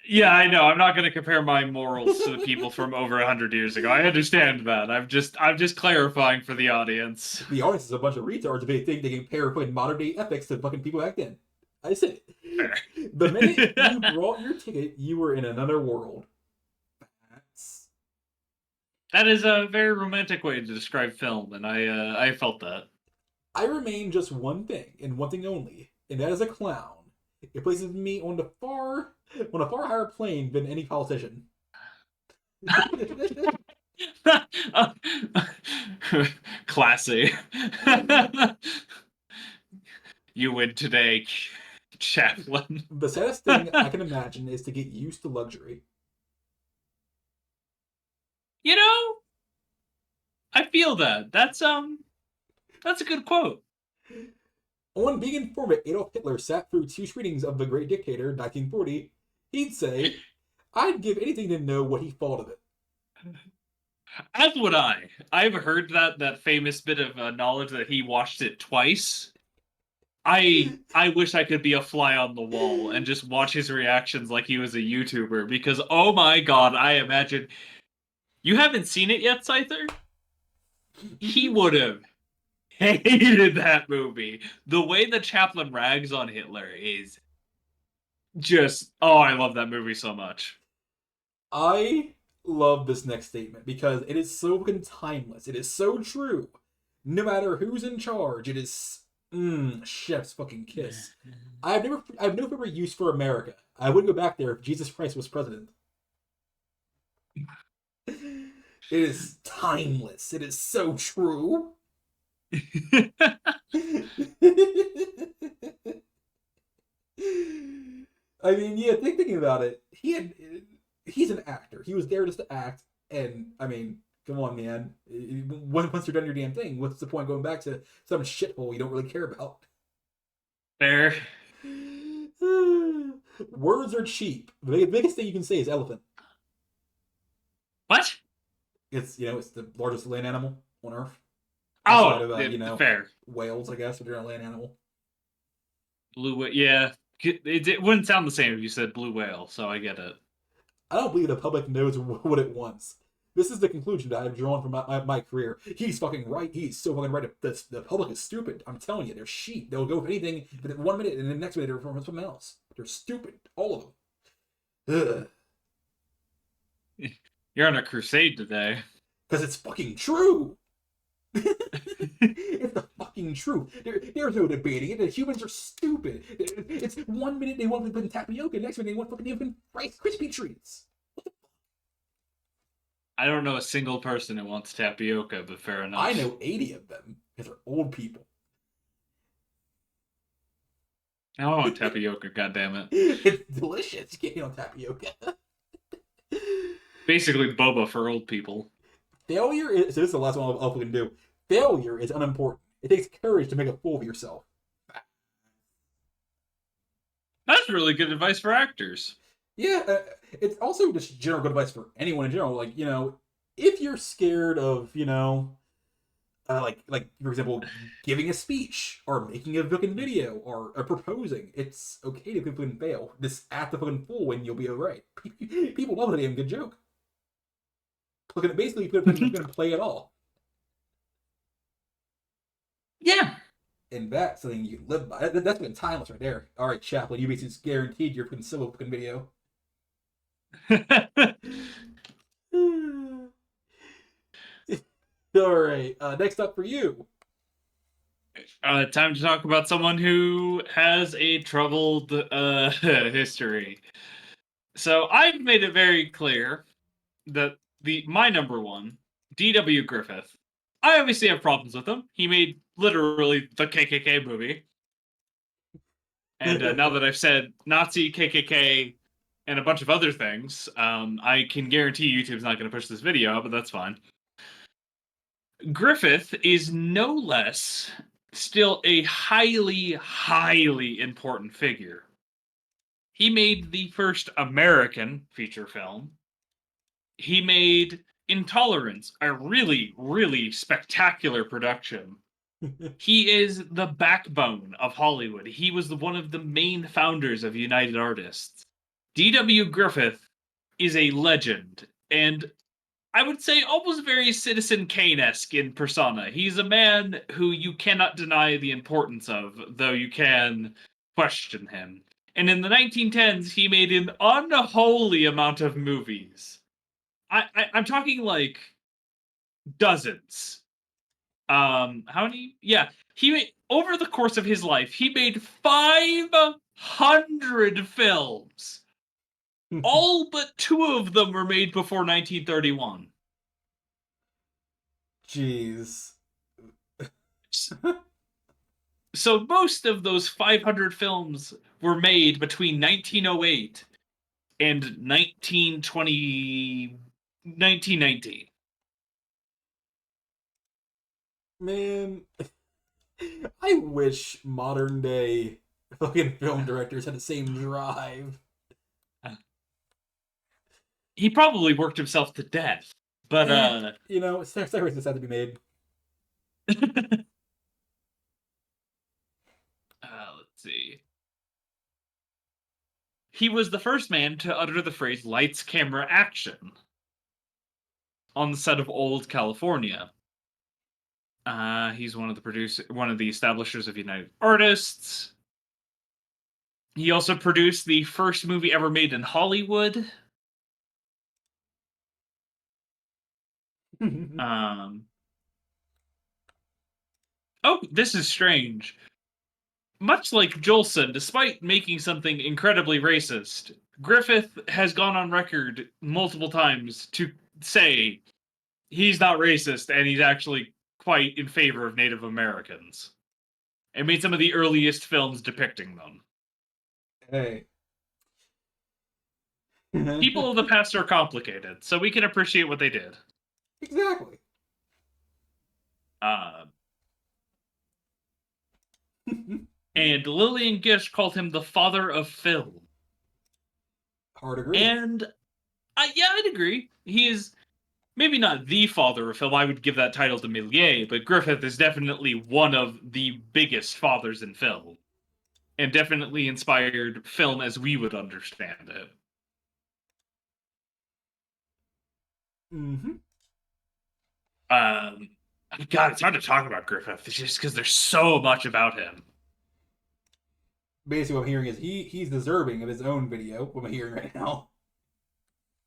Yeah, I know. I'm not going to compare my morals to the people from over 100 years ago. I understand that. I'm just clarifying for the audience. The audience is a bunch of retards if they think they can compare fucking modern day ethics to fucking people back then. I said Fair. it. The minute you brought your ticket, you were in another world. That's... That is a very romantic way to describe film, and I felt that. I remain just one thing and one thing only, and that is a clown. It places me on a far higher plane than any politician. Classy. You win today, Chaplin. The saddest thing I can imagine is to get used to luxury. You know, I feel that. That's a good quote. On being informed that Adolf Hitler sat through two screenings of The Great Dictator in 1940, he'd say, I'd give anything to know what he thought of it. As would I. I've heard that famous bit of knowledge that he watched it twice. I wish I could be a fly on the wall and just watch his reactions like he was a YouTuber because oh my god, I imagine you haven't seen it yet, Scyther? He would have hated that movie. The way the Chaplin rags on Hitler is just oh, I love that movie so much. I love this next statement because it is so fucking timeless. It is so true. No matter who's in charge, it is chef's fucking kiss. I have no further use for America. I wouldn't go back there if Jesus Christ was president. It is timeless. It is so true. I mean, yeah, thinking about it, he's an actor. He was there just to act, and I mean, come on, man. Once you're done your damn thing, what's the point going back to some shithole you don't really care about? Fair. Words are cheap. The biggest thing you can say is elephant. What? It's the largest land animal on Earth. Outside Oh, of fair. whales, I guess, if they're a land animal. Blue whale. Yeah, it wouldn't sound the same if you said blue whale. So I get it. I don't believe the public knows what it wants. This is the conclusion that I've drawn from my career. He's fucking right. He's so fucking right. The public is stupid. I'm telling you, they're sheep. They'll go for anything, but in 1 minute and the next minute they're for something else. They're stupid. All of them. Ugh. You're on a crusade today. Because it's fucking true. It's the fucking truth. There's no debating it. The humans are stupid. It's 1 minute they want fucking tapioca, next minute they want fucking Rice Krispie treats. I don't know a single person who wants tapioca, but fair enough. I know 80 of them because they're old people. I don't want tapioca, goddammit. It's delicious. You can't eat on tapioca. Basically boba for old people. Failure is... So this is the last one I'll fucking do. Failure is unimportant. It takes courage to make a fool of yourself. That's really good advice for actors. Yeah, it's also just general good advice for anyone in general. Like, if you're scared of, like for example, giving a speech or making a fucking video or proposing, it's okay to fucking fail. Just act the fucking fool and you'll be alright. People love a damn good joke. Look at basically you can play it all. Yeah. And that's something you can live by. That's been timeless right there. All right, Chaplin, you basically guaranteed your fucking civil fucking video. All right, next up for you. Time to talk about someone who has a troubled history. So I've made it very clear that my number one, D.W. Griffith. I obviously have problems with him. He made literally the KKK movie, and now that I've said Nazi, KKK, and a bunch of other things, I can guarantee YouTube's not going to push this video out, but that's fine. Griffith is no less still a highly, highly important figure. He made the first American feature film. He made Intolerance, a really, really spectacular production. He is the backbone of Hollywood. He was one of the main founders of United Artists. D.W. Griffith is a legend, and I would say almost very Citizen Kane-esque in persona. He's a man who you cannot deny the importance of, though you can question him. And in the 1910s, he made an unholy amount of movies. I'm talking like dozens. How many? Yeah, he made over the course of his life, he made 500 films. All but two of them were made before 1931. Jeez. So most of those 500 films were made between 1908 and 1919. Man, I wish modern day fucking film directors had the same drive. He probably worked himself to death, but Sacrifices had to be made. Let's see. He was the first man to utter the phrase "lights, camera, action" on the set of Old California. He's one of the establishers of United Artists. He also produced the first movie ever made in Hollywood. Oh, this is strange. Much like Jolson, despite making something incredibly racist, Griffith has gone on record multiple times to say he's not racist and he's actually quite in favor of Native Americans. And made some of the earliest films depicting them. Hey. People of the past are complicated, so we can appreciate what they did. Exactly. And Lillian Gish called him the father of film. Hard agree. And yeah, I'd agree. He is maybe not the father of film. I would give that title to Méliès, but Griffith is definitely one of the biggest fathers in film. And definitely inspired film as we would understand it. Mm-hmm. God, it's hard to talk about Griffith just because there's so much about him. Basically, what I'm hearing is he's deserving of his own video. What I'm hearing right now.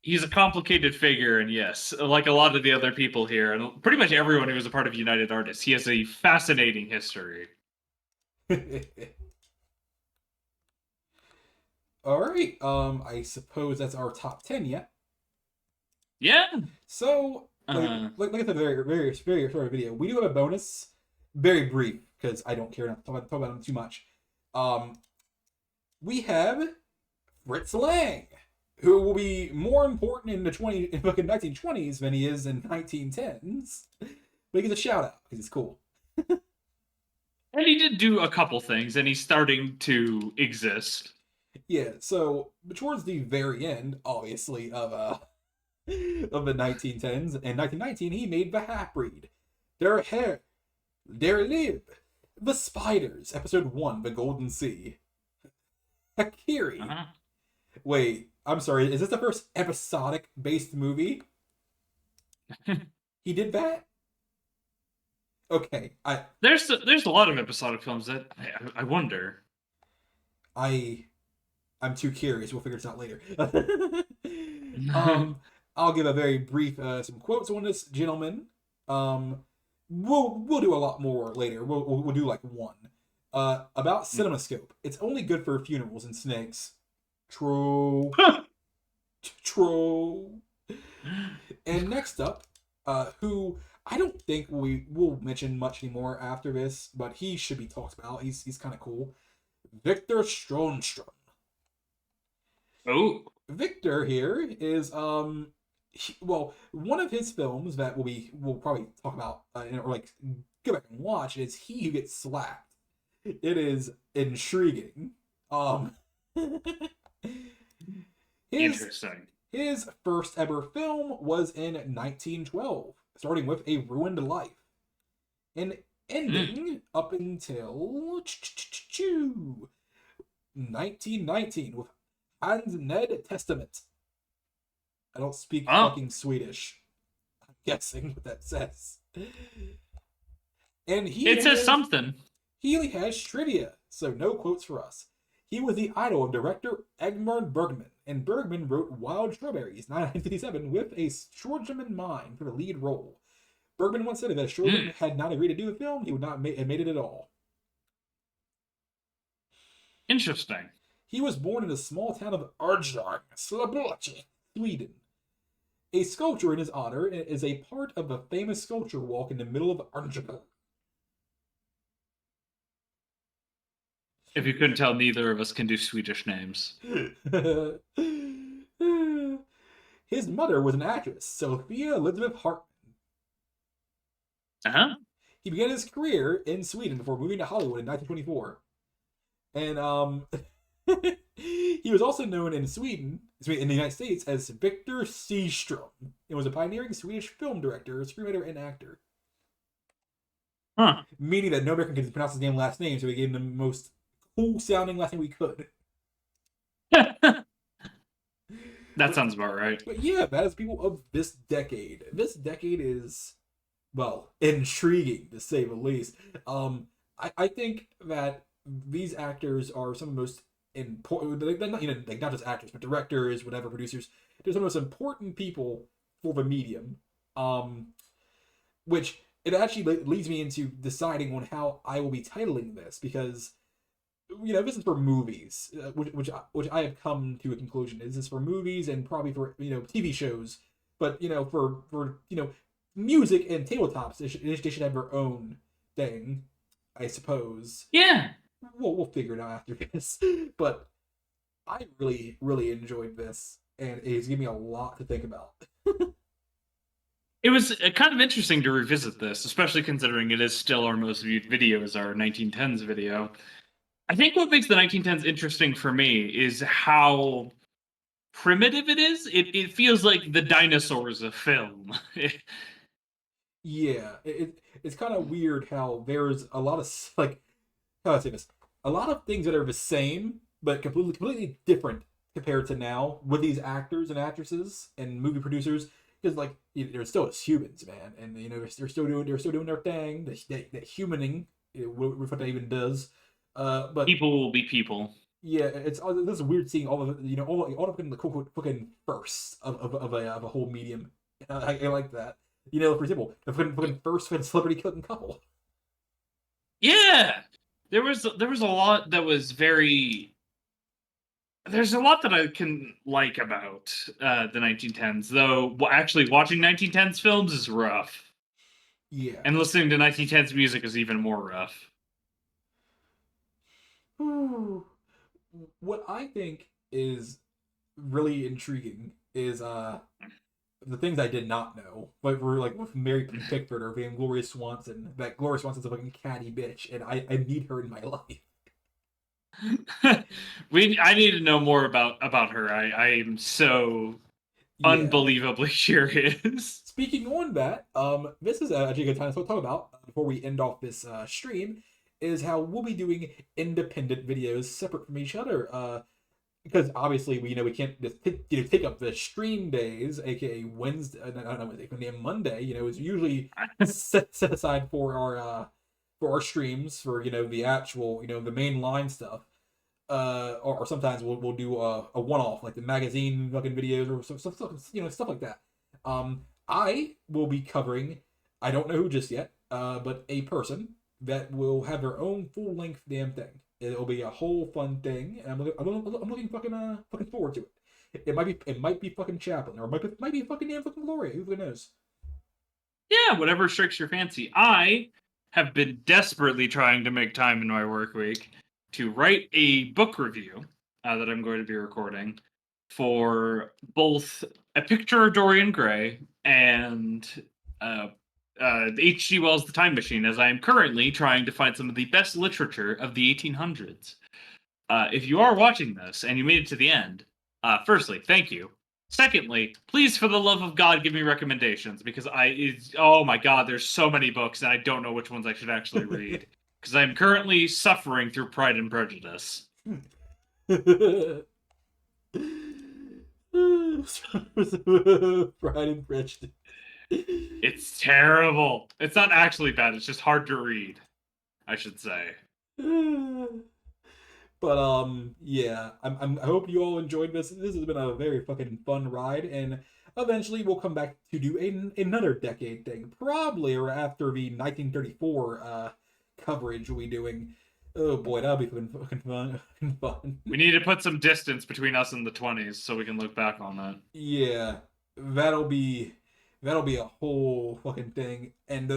He's a complicated figure, and yes, like a lot of the other people here, and pretty much everyone who was a part of United Artists, he has a fascinating history. All right. I suppose that's our top 10. Yeah. Yeah. So, like I said, very short video. We do have a bonus, very brief because I don't care enough to talk about him too much. We have Fritz Lang, who will be more important in the 1920s than he is in 1910s. But he gets a shout out because he's cool. And he did do a couple things, and he's starting to exist. Yeah, so towards the very end, obviously, of the 1910s, in 1919, he made The Half-Breed, Der Herr, Der Lieb, The Spiders, Episode 1, The Golden Sea, Akiri. Uh-huh. Wait, I'm sorry, is this the first episodic-based movie? He did that? Okay, There's a lot of episodic films that I wonder. I I'm too curious. We'll figure this out later. um, I'll give a very brief some quotes on this gentleman. Um, we'll do a lot more later. We'll do like one. About CinemaScope. It's only good for funerals and snakes. True. True. And next up, who I don't think we will mention much anymore after this, but he should be talked about. He's kind of cool. Victor Stronstrom. Oh, Victor here is well, one of his films that we'll probably talk about or like go back and watch is He Who Gets Slapped. It is intriguing. Um his interesting. his first ever film was in 1912, starting with A Ruined Life and ending up until 1919 with Hans Ned Testament. I don't speak Oh, fucking Swedish. I'm guessing what that says. And it says something. he has trivia, so no quotes for us. He was the idol of director Egmar Bergman, and Bergman wrote Wild Strawberries, 1957, with a Shortram in mind for the lead role. Bergman once said that if Shortram had not agreed to do the film, he would not have made it at all. Interesting. He was born in the small town of Arjong, Slabroche, Sweden. A sculpture in his honor is a part of a famous sculpture walk in the middle of Arjong. If you couldn't tell, neither of us can do Swedish names. His mother was an actress, Sophia Elizabeth Hartman. Uh-huh. He began his career in Sweden before moving to Hollywood in 1924. And he was also known in Sweden, in the United States, as Victor Seastrom, and was a pioneering Swedish film director, screenwriter, and actor. Huh. Meaning that no American could pronounce his name last name, so we gave him the most cool-sounding last name we could. That sounds about right. But yeah, that is people of this decade. This decade is, well, intriguing to say the least. I think that these actors are some of the most important. They're not, like not just actors, but directors, whatever, producers. They're some of the most important people for the medium. Which it actually leads me into deciding on how I will be titling this because this is for movies, which I have come to a conclusion is this for movies and probably for TV shows, but for music and tabletops, they should have their own thing, I suppose. Yeah. We'll figure it out after this, but I really enjoyed this, and it's given me a lot to think about. It was kind of interesting to revisit this, especially considering it is still our most viewed video is our 1910s video. I think what makes the 1910s interesting for me is how primitive it is. It feels like the dinosaurs of film. Yeah, it's kind of weird how there's a lot of like how do I say this? A lot of things that are the same but completely different compared to now with these actors and actresses and movie producers because like they're still as humans, man, and they're still doing their thing. That humaning, what that even does. But People will be people. yeah, this is weird seeing all of all of the fucking first of a whole medium. I like that. For example, the fucking first celebrity killing couple. Yeah, there was a lot that was very. There's a lot that I can like about the 1910s, though. Actually, watching 1910s films is rough, Yeah. and listening to 1910s music is even more rough. What I think is really intriguing is the things I did not know. Like we're like with Mary Pickford or being Gloria Swanson. That Gloria Swanson's a fucking catty bitch, and I need her in my life. I need to know more about her. I am so Yeah. unbelievably curious. Speaking on that, this is actually a good time to talk about before we end off this stream, is how we'll be doing independent videos separate from each other. Because obviously we can't just take up the stream days, aka Wednesday, I don't know, Monday. It's usually set aside for our streams for the actual the main line stuff. Or sometimes we'll do a one off like the magazine fucking videos or stuff stuff like that. I will be covering, I don't know who just yet, but a person that will have their own full length damn thing. It'll be a whole fun thing, and I'm looking fucking forward to it. It might be fucking Chaplin, or it might be fucking damn fucking Gloria. Who knows? Yeah, whatever strikes your fancy. I have been desperately trying to make time in my work week to write a book review that I'm going to be recording for both A Picture of Dorian Gray and uh, H.G. Wells' The Time Machine, as I am currently trying to find some of the best literature of the 1800s. If you are watching this and you made it to the end, firstly, thank you. Secondly, please, for the love of God, give me recommendations because oh my God, there's so many books and I don't know which ones I should actually read because I'm currently suffering through Pride and Prejudice. Pride and Prejudice. It's terrible. It's not actually bad. It's just hard to read, I should say. But yeah, I hope you all enjoyed this. This has been a very fucking fun ride, and eventually we'll come back to do another decade thing, probably or after the 1934 coverage we'll be doing. Oh boy, that'll be fucking fun. Fun. We need to put some distance between us and the 20s so we can look back on that. Yeah, that'll be that'll be a whole fucking thing, and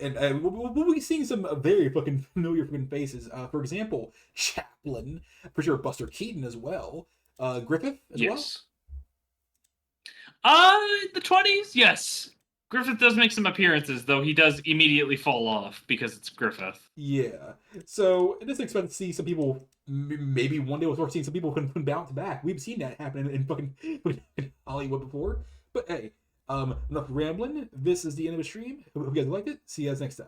we'll be seeing some very fucking familiar fucking faces. For example, Chaplin, for sure, Buster Keaton as well, Griffith as well. Yes. The 20s? Yes. Griffith does make some appearances, though he does immediately fall off because it's Griffith. Yeah, so I just expect to see some people. Maybe one day we'll start seeing some people can bounce back. We've seen that happen in fucking Hollywood before. But hey, enough rambling. This is the end of the stream. Hope you guys liked it. See you guys next time.